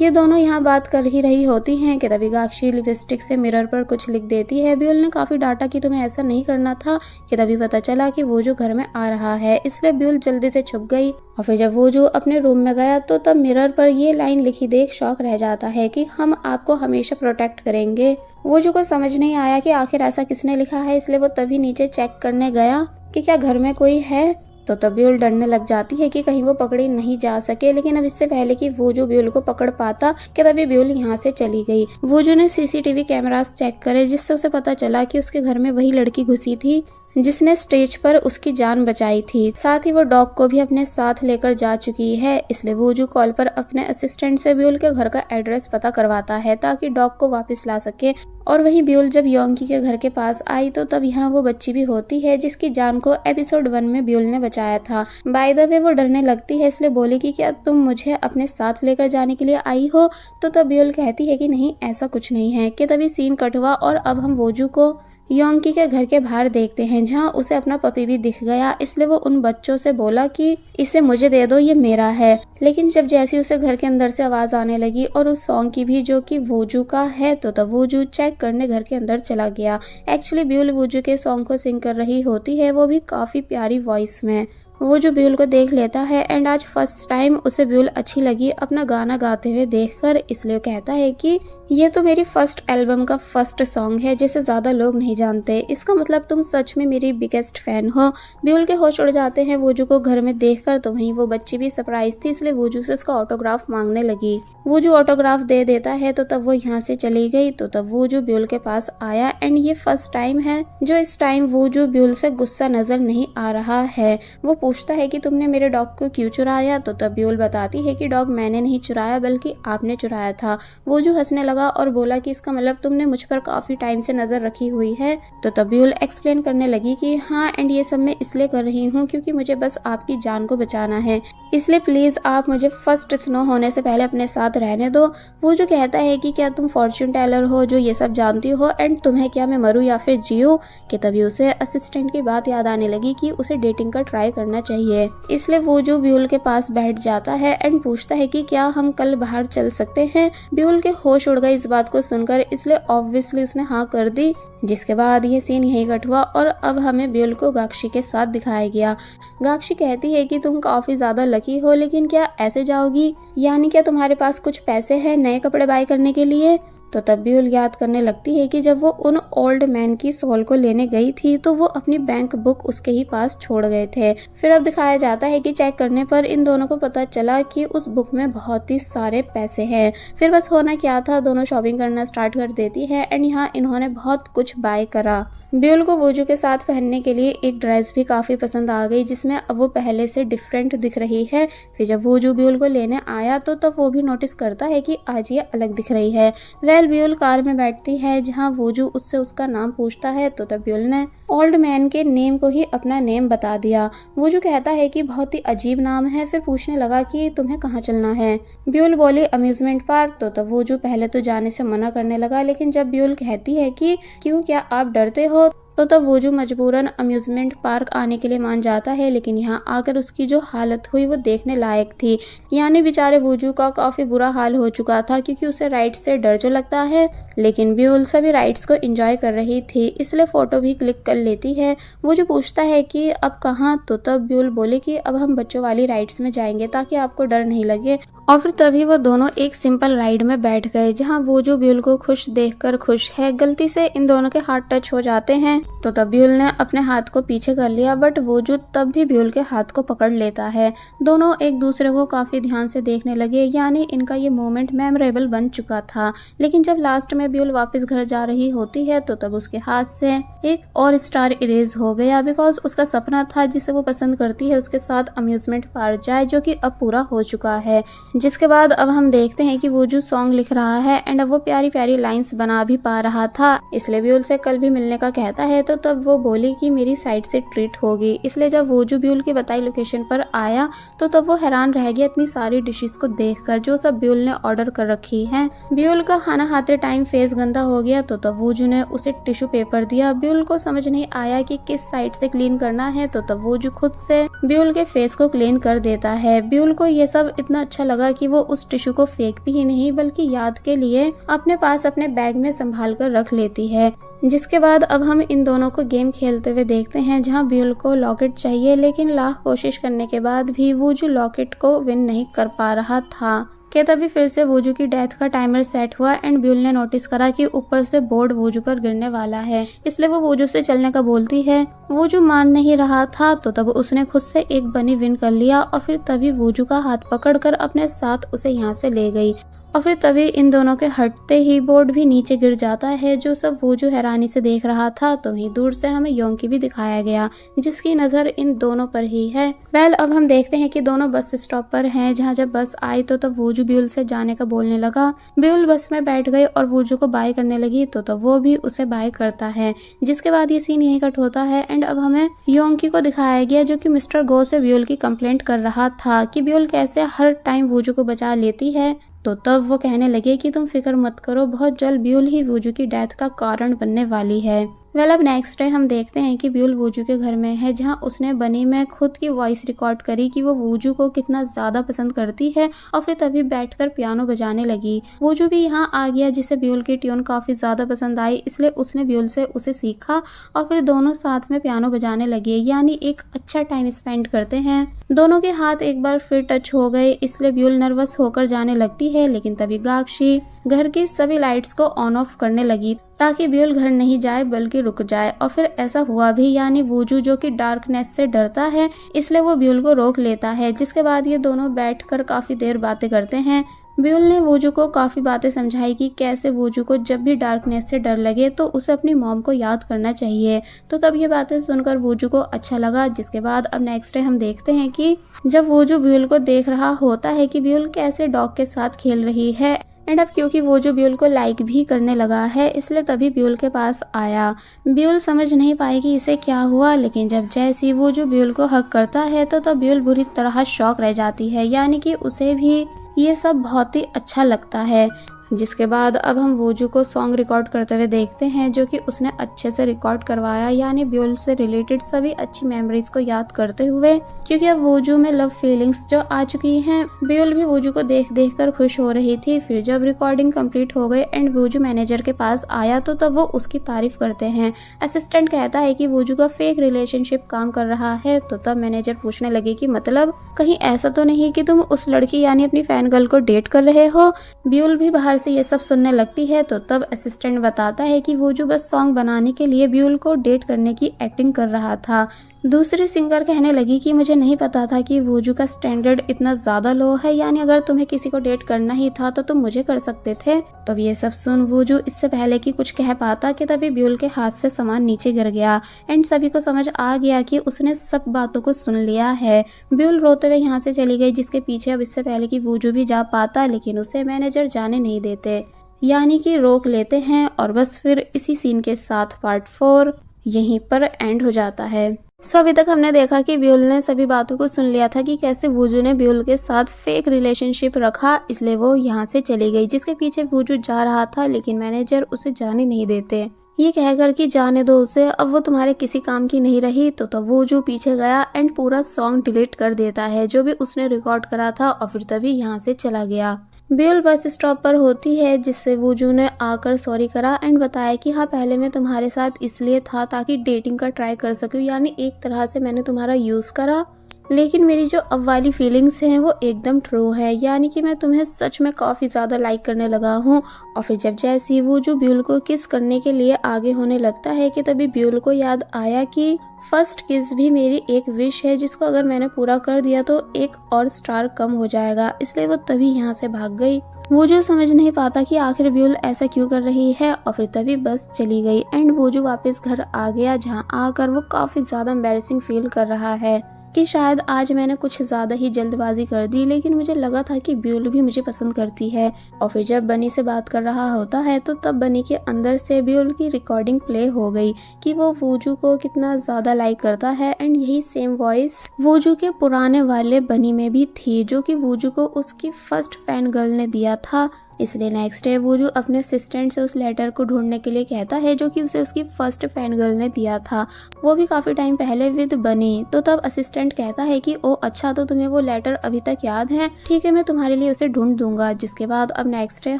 ये दोनों यहाँ बात कर ही रही होती हैं कि तभी गाक्षी लिपस्टिक से मिरर पर कुछ लिख देती है। ब्यूल ने काफी डांटा कि तुम्हें ऐसा नहीं करना था, कि तभी पता चला कि वूजू घर में आ रहा है, इसलिए ब्यूल जल्दी से छुप गई। और फिर जब वूजू अपने रूम में गया तो तब मिरर पर ये लाइन लिखी देख शॉक रह जाता है कि हम आपको हमेशा प्रोटेक्ट करेंगे। वूजू को समझ नहीं आया कि आखिर ऐसा किसने लिखा है, इसलिए वो तभी नीचे चेक करने गया कि क्या घर में कोई है। तो तब ब्यूल डरने लग जाती है कि कहीं वो पकड़ी नहीं जा सके, लेकिन अब इससे पहले कि वूजू ब्यूल को पकड़ पाता कि तभी ब्यूल यहाँ से चली गई। वूजू ने सीसीटीवी कैमरास चेक करे, जिससे उसे पता चला कि उसके घर में वही लड़की घुसी थी जिसने स्टेज पर उसकी जान बचाई थी। साथ ही वो डॉग को भी अपने साथ लेकर जा चुकी है। इसलिए वूजू कॉल पर अपने असिस्टेंट से ब्यूल के घर का एड्रेस पता करवाता है ताकि डॉग को वापस ला सके। और वहीं ब्यूल जब योंगी के घर के पास आई तो तब यहाँ वो बच्ची भी होती है जिसकी जान को एपिसोड 1 में ब्यूल ने बचाया था। बाय द वे वो डरने लगती है, इसलिए बोली कि क्या तुम मुझे अपने साथ लेकर जाने के लिए आई हो। तो तब ब्यूल कहती है कि नहीं, ऐसा कुछ नहीं है। कि तभी सीन कट हुआ और अब हम वूजू को योंगी के घर के बाहर देखते हैं जहां उसे अपना पपी भी दिख गया। इसलिए वो उन बच्चों से बोला कि इसे मुझे दे दो, ये मेरा है। लेकिन जब जैसे उसे घर के अंदर से आवाज आने लगी और उस सॉन्ग की भी जो कि वूजू का है, तो तब वूजू चेक करने घर के अंदर चला गया। एक्चुअली ब्यूल वूजू के सॉन्ग को सिंग कर रही होती है, वो भी काफी प्यारी वॉइस में। वो जो ब्यूल को देख लेता है एंड आज फर्स्ट टाइम उसे ब्यूल अच्छी लगी अपना गाना गाते हुए देखकर। इसलिए कहता है कि ये तो मेरी फर्स्ट एल्बम का फर्स्ट सॉन्ग है जिसे ज्यादा लोग नहीं जानते, इसका मतलब तुम सच में मेरी बिगेस्ट फैन हो। ब्यूल के होश उड़ जाते हैं वूजू को घर में देखकर। तो वहीं वो बच्ची भी सरप्राइज थी, इसलिए वूजू से उसका ऑटोग्राफ मांगने लगी। वूजू ऑटोग्राफ दे देता है तो तब वो यहाँ से चली गई। तो तब वूजू ब्यूल के पास आया एंड ये फर्स्ट टाइम है जो इस टाइम वूजू ब्यूल से गुस्सा नजर नहीं आ रहा है। वो पूछता है कि तुमने मेरे डॉग को क्यों चुराया। तो तब ब्यूल बताती है कि डॉग मैंने नहीं चुराया बल्कि आपने चुराया था। वूजू हंसने लगा और बोला कि इसका मतलब तुमने मुझ पर काफी टाइम से नजर रखी हुई है। तो तब ब्यूल एक्सप्लेन करने लगी कि हाँ, एंड ये सब मैं इसलिए कर रही हूँ क्योंकि मुझे बस आपकी जान को बचाना है, इसलिए प्लीज आप मुझे फर्स्ट स्नो होने से पहले अपने साथ रहने दो। वो जो कहता है कि क्या तुम फॉर्च्यून टेलर हो जो ये सब जानती हो एंड तुम्हें क्या मैं मरूं या फिर जीऊं। कि तभी उसे असिस्टेंट की बात याद आने लगी कि उसे डेटिंग का ट्राई करना चाहिए। इसलिए वो जो ब्यूल के पास बैठ जाता है एंड पूछता है कि क्या हम कल बाहर चल सकते हैं। ब्यूल के होश उड़ गए इस बात को सुनकर, इसलिए ऑब्वियसली उसने हाँ कर दी। जिसके बाद ये सीन यही कट हुआ और अब हमें ब्यूल को गाक्षी के साथ दिखाया गया। गाक्षी कहती है कि तुम काफी ज्यादा लकी हो, लेकिन क्या ऐसे जाओगी, यानी क्या तुम्हारे पास कुछ पैसे हैं नए कपड़े बाय करने के लिए। तो तब ब्यूल याद करने लगती है कि जब वो उन ओल्ड मैन की सोल को लेने गई थी तो वो अपनी बैंक बुक उसके ही पास छोड़ गए थे। फिर अब दिखाया जाता है कि चेक करने पर इन दोनों को पता चला कि उस बुक में बहुत ही सारे पैसे हैं। फिर बस होना क्या था, दोनों शॉपिंग करना स्टार्ट कर देती है एंड यहाँ इन्होंने बहुत कुछ बाय करा। ब्यूल को वूजू के साथ पहनने के लिए एक ड्रेस भी काफी पसंद आ गई जिसमें अब वो पहले से डिफरेंट दिख रही है। फिर जब वूजू ब्यूल को लेने आया तो तब वो भी नोटिस करता है कि आज ये अलग दिख रही है। ब्यूल कार में बैठती है जहाँ वूजू उससे उसका नाम पूछता है। तो तब ब्यूल ने ओल्ड मैन के नेम को ही अपना नेम बता दिया। वूजू कहता है कि बहुत ही अजीब नाम है। फिर पूछने लगा कि तुम्हें कहाँ चलना है। ब्यूल बोली अम्यूजमेंट पार्क। तो तब वूजू पहले तो जाने से मना करने लगा, लेकिन जब ब्यूल कहती है कि क्यों, क्या आप डरते हो, तो तब वूजू मजबूरन अम्यूजमेंट पार्क आने के लिए मान जाता है। लेकिन यहाँ आकर उसकी जो हालत हुई वो देखने लायक थी। यानी बेचारे वूजू का काफी बुरा हाल हो चुका था क्योंकि उसे राइड्स से डर जो लगता है, लेकिन ब्यूल सभी राइड्स को एंजॉय कर रही थी, इसलिए फोटो भी क्लिक कर लेती है। वूजू पूछता है कि अब कहाँ। तो तब ब्यूल बोले कि अब हम बच्चों वाली राइड्स में जाएंगे ताकि आपको डर नहीं लगे। और फिर तभी वो दोनों एक सिंपल राइड में बैठ गए जहाँ वूजू ब्यूल को खुश देखकर खुश है। गलती से इन दोनों के हाथ टच हो जाते हैं तो तब ब्यूल ने अपने हाथ को पीछे कर लिया, बट वूजू तब भी ब्यूल के हाथ को पकड़ लेता है। दोनों एक दूसरे को काफी ध्यान से देखने लगे, यानी इनका ये मोमेंट मेमोरेबल बन चुका था। लेकिन जब लास्ट में ब्यूल वापस घर जा रही होती है तो तब उसके हाथ से एक और स्टार इरेज हो गया, बिकॉज उसका सपना था जिसे वो पसंद करती है उसके साथ अम्यूजमेंट पार्क जाए, जो कि अब पूरा हो चुका है। जिसके बाद अब हम देखते हैं कि वूजू सॉन्ग लिख रहा है एंड अब वो प्यारी प्यारी लाइंस बना भी पा रहा था। इसलिए ब्यूल से कल भी मिलने का कहता है। तो तब वो बोली कि मेरी साइड से ट्रीट होगी। इसलिए जब वूजू ब्यूल की बताई लोकेशन पर आया तो तब वो हैरान रह गया इतनी सारी डिशेस को देखकर जो सब ब्यूल ने ऑर्डर कर रखी हैं। ब्यूल का खाना खाते टाइम फेस गंदा हो गया तो तब वूजू ने उसे टिश्यू पेपर दिया। ब्यूल को समझ नहीं आया कि किस साइड से क्लीन करना है, तो तब वूजू खुद से ब्यूल के फेस को क्लीन कर देता है। ब्यूल को ये सब इतना अच्छा लगा कि वो उस टिश्यू को फेंकती ही नहीं बल्कि याद के लिए अपने पास अपने बैग में संभाल कर रख लेती है। जिसके बाद अब हम इन दोनों को गेम खेलते हुए देखते हैं जहां ब्यूल को लॉकेट चाहिए, लेकिन लाख कोशिश करने के बाद भी वूजू लॉकेट को विन नहीं कर पा रहा था। कि तभी फिर से वूजू की डेथ का टाइमर सेट हुआ एंड ब्यूल ने नोटिस करा कि ऊपर से बोर्ड वूजू पर गिरने वाला है, इसलिए वो वूजू से चलने का बोलती है। वूजू मान नहीं रहा था तो तब उसने खुद से एक बनी विन कर लिया और फिर तभी वूजू का हाथ पकड़कर अपने साथ उसे यहाँ से ले गई। और फिर तभी इन दोनों के हटते ही बोर्ड भी नीचे गिर जाता है, जो सब वूजू हैरानी से देख रहा था। तो वहीं दूर से हमें योंकी भी दिखाया गया, जिसकी नजर इन दोनों पर ही है। वेल, अब हम देखते हैं कि दोनों बस स्टॉप पर हैं, जहां जब बस आई तो तब वूजू ब्यूल से जाने का बोलने लगा। ब्यूल बस में बैठ गई और वूजू को बाय करने लगी, तो तब वो भी उसे बाय करता है। जिसके बाद ये सीन यहीं कट होता है एंड अब हमें योंकी को दिखाया गया, जो कि मिस्टर गो से ब्यूल की कंप्लेंट कर रहा था कि ब्यूल कैसे हर टाइम वूजू को बचा लेती है। तो तब वो कहने लगे कि तुम फिक्र मत करो, बहुत जल्द ब्यूल ही वूजू की डेथ का कारण बनने वाली है। वेल, अब नेक्स्ट डे हम देखते हैं कि ब्यूल वूजू के घर में है, जहां उसने बनी में खुद की वॉइस रिकॉर्ड करी कि वो वूजू को कितना ज्यादा पसंद करती है, और फिर तभी बैठकर पियानो बजाने लगी। वूजू भी यहाँ आ गया, जिसे ब्यूल की ट्यून काफी ज्यादा पसंद आई, इसलिए उसने ब्यूल से उसे सीखा और फिर दोनों साथ में पियानो बजाने लगे, यानी एक अच्छा टाइम स्पेंड करते हैं। दोनों के हाथ एक बार फिर टच हो गए, इसलिए ब्यूल नर्वस होकर जाने लगती है। लेकिन तभी गाक्षी घर की सभी लाइट्स को ऑन ऑफ करने लगी ताकि ब्यूल घर नहीं जाए बल्कि रुक जाए, और फिर ऐसा हुआ भी, यानी वूजू जो कि डार्कनेस से डरता है इसलिए वो ब्यूल को रोक लेता है। जिसके बाद ये दोनों बैठकर काफी देर बातें करते हैं। ब्यूल ने वूजू को काफी बातें समझाई कि कैसे वूजू को जब भी डार्कनेस से डर लगे तो उसे अपनी मॉम को याद करना चाहिए। तो तब ये बातें सुनकर वूजू को अच्छा लगा। जिसके बाद अब नेक्स्ट डे हम देखते हैं कि जब वूजू ब्यूल को देख रहा होता है कि ब्यूल कैसे डॉग के साथ खेल रही है, एंड अब क्योंकि वूजू ब्यूल को लाइक भी करने लगा है, इसलिए तभी ब्यूल के पास आया। ब्यूल समझ नहीं पाई कि इसे क्या हुआ, लेकिन जब जैसे वूजू ब्यूल को हक करता है तो तब ब्यूल बुरी तरह शॉक रह जाती है, यानी कि उसे भी ये सब बहुत ही अच्छा लगता है। जिसके बाद अब हम वूजू को सॉन्ग रिकॉर्ड करते हुए देखते हैं, जो कि उसने अच्छे से रिकॉर्ड करवाया, यानी ब्यूल से रिलेटेड सभी अच्छी मेमोरीज को याद करते हुए, क्योंकि अब वूजू में लव फीलिंग्स जो आ चुकी हैं। ब्यूल भी वूजू को देख देख कर खुश हो रही थी। फिर जब रिकॉर्डिंग कंप्लीट हो गई एंड वूजू मैनेजर के पास आया तो तब वो उसकी तारीफ करते हैं। असिस्टेंट कहता है कि वूजू का फेक रिलेशनशिप काम कर रहा है। तो तब मैनेजर पूछने लगे कि मतलब कहीं ऐसा तो नहीं कि तुम उस लड़की यानी अपनी फैन गर्ल को डेट कर रहे हो। ब्यूल भी बाहर से ये सब सुनने लगती है। तो तब असिस्टेंट बताता है कि वूजू बस सॉन्ग बनाने के लिए ब्यूल को डेट करने की एक्टिंग कर रहा था। दूसरी सिंगर कहने लगी कि मुझे नहीं पता था कि वूजू का स्टैंडर्ड इतना ज्यादा लो है, यानी अगर तुम्हें किसी को डेट करना ही था तो तुम मुझे कर सकते थे। तब ये सब सुन वूजू इससे पहले कि कुछ कह पाता कि तभी ब्यूल के हाथ से सामान नीचे गिर गया एंड सभी को समझ आ गया कि उसने सब बातों को सुन लिया है। ब्यूल रोते हुए यहाँ से चली गई, जिसके पीछे अब इससे पहले कि वूजू भी जा पाता, लेकिन उसे मैनेजर जाने नहीं देते, यानी कि रोक लेते हैं। और बस फिर इसी सीन के साथ पार्ट 4 यहीं पर एंड हो जाता है। अभी तक हमने देखा कि ब्यूल ने सभी बातों को सुन लिया था कि कैसे वूजू ने ब्यूल के साथ फेक रिलेशनशिप रखा, इसलिए वो यहाँ से चली गई, जिसके पीछे वूजू जा रहा था, लेकिन मैनेजर उसे जाने नहीं देते, ये कहकर कि जाने दो उसे, अब वो तुम्हारे किसी काम की नहीं रही। तो तब वूजू पीछे गया एंड पूरा सॉन्ग डिलीट कर देता है जो भी उसने रिकॉर्ड करा था, और फिर तभी यहाँ से चला गया। ब्यूल बस स्टॉप पर होती है, जिससे वूजू ने आकर सॉरी करा एंड बताया कि हाँ पहले मैं तुम्हारे साथ इसलिए था ताकि डेटिंग का ट्राई कर सकूं, यानी एक तरह से मैंने तुम्हारा यूज करा, लेकिन मेरी जो अब वाली फीलिंग्स हैं वो एकदम ट्रू है, यानी कि मैं तुम्हें सच में काफ़ी ज़्यादा लाइक करने लगा हूँ। और फिर जब जैसे वूजू ब्यूल को किस करने के लिए आगे होने लगता है कि तभी ब्यूल को याद आया कि फर्स्ट किस भी मेरी एक विश है, जिसको अगर मैंने पूरा कर दिया तो एक और स्टार कम हो जाएगा, इसलिए वो तभी यहाँ से भाग गई। वूजू समझ नहीं पाता कि आखिर ब्यूल ऐसा क्यों कर रही है, और फिर तभी बस चली गई एंड वूजू वापस घर आ गया, जहाँ आकर वो काफ़ी ज़्यादा एम्बैरेसिंग फील कर रहा है कि शायद आज मैंने कुछ ज़्यादा ही जल्दबाजी कर दी, लेकिन मुझे लगा था कि ब्यूल भी मुझे पसंद करती है। और फिर जब बनी से बात कर रहा होता है तो तब बनी के अंदर से ब्यूल की रिकॉर्डिंग प्ले हो गई कि वो वूजू को कितना ज़्यादा लाइक करता है, एंड यही सेम वॉइस वूजू के पुराने वाले बनी में भी थी, जो कि वूजू को उसकी फर्स्ट फैन गर्ल ने दिया था। इसलिए नेक्स्ट डे वूजू अपने असिस्टेंट से उस लेटर को ढूंढने के लिए कहता है, जो कि उसे उसकी फर्स्ट फैन गर्ल ने दिया था, वो भी काफ़ी टाइम पहले विद बनी। तो तब असिस्टेंट कहता है कि ओ अच्छा, तो तुम्हें वो लेटर अभी तक याद है, ठीक है मैं तुम्हारे लिए उसे ढूंढ दूंगा। जिसके बाद अब नेक्स्ट डे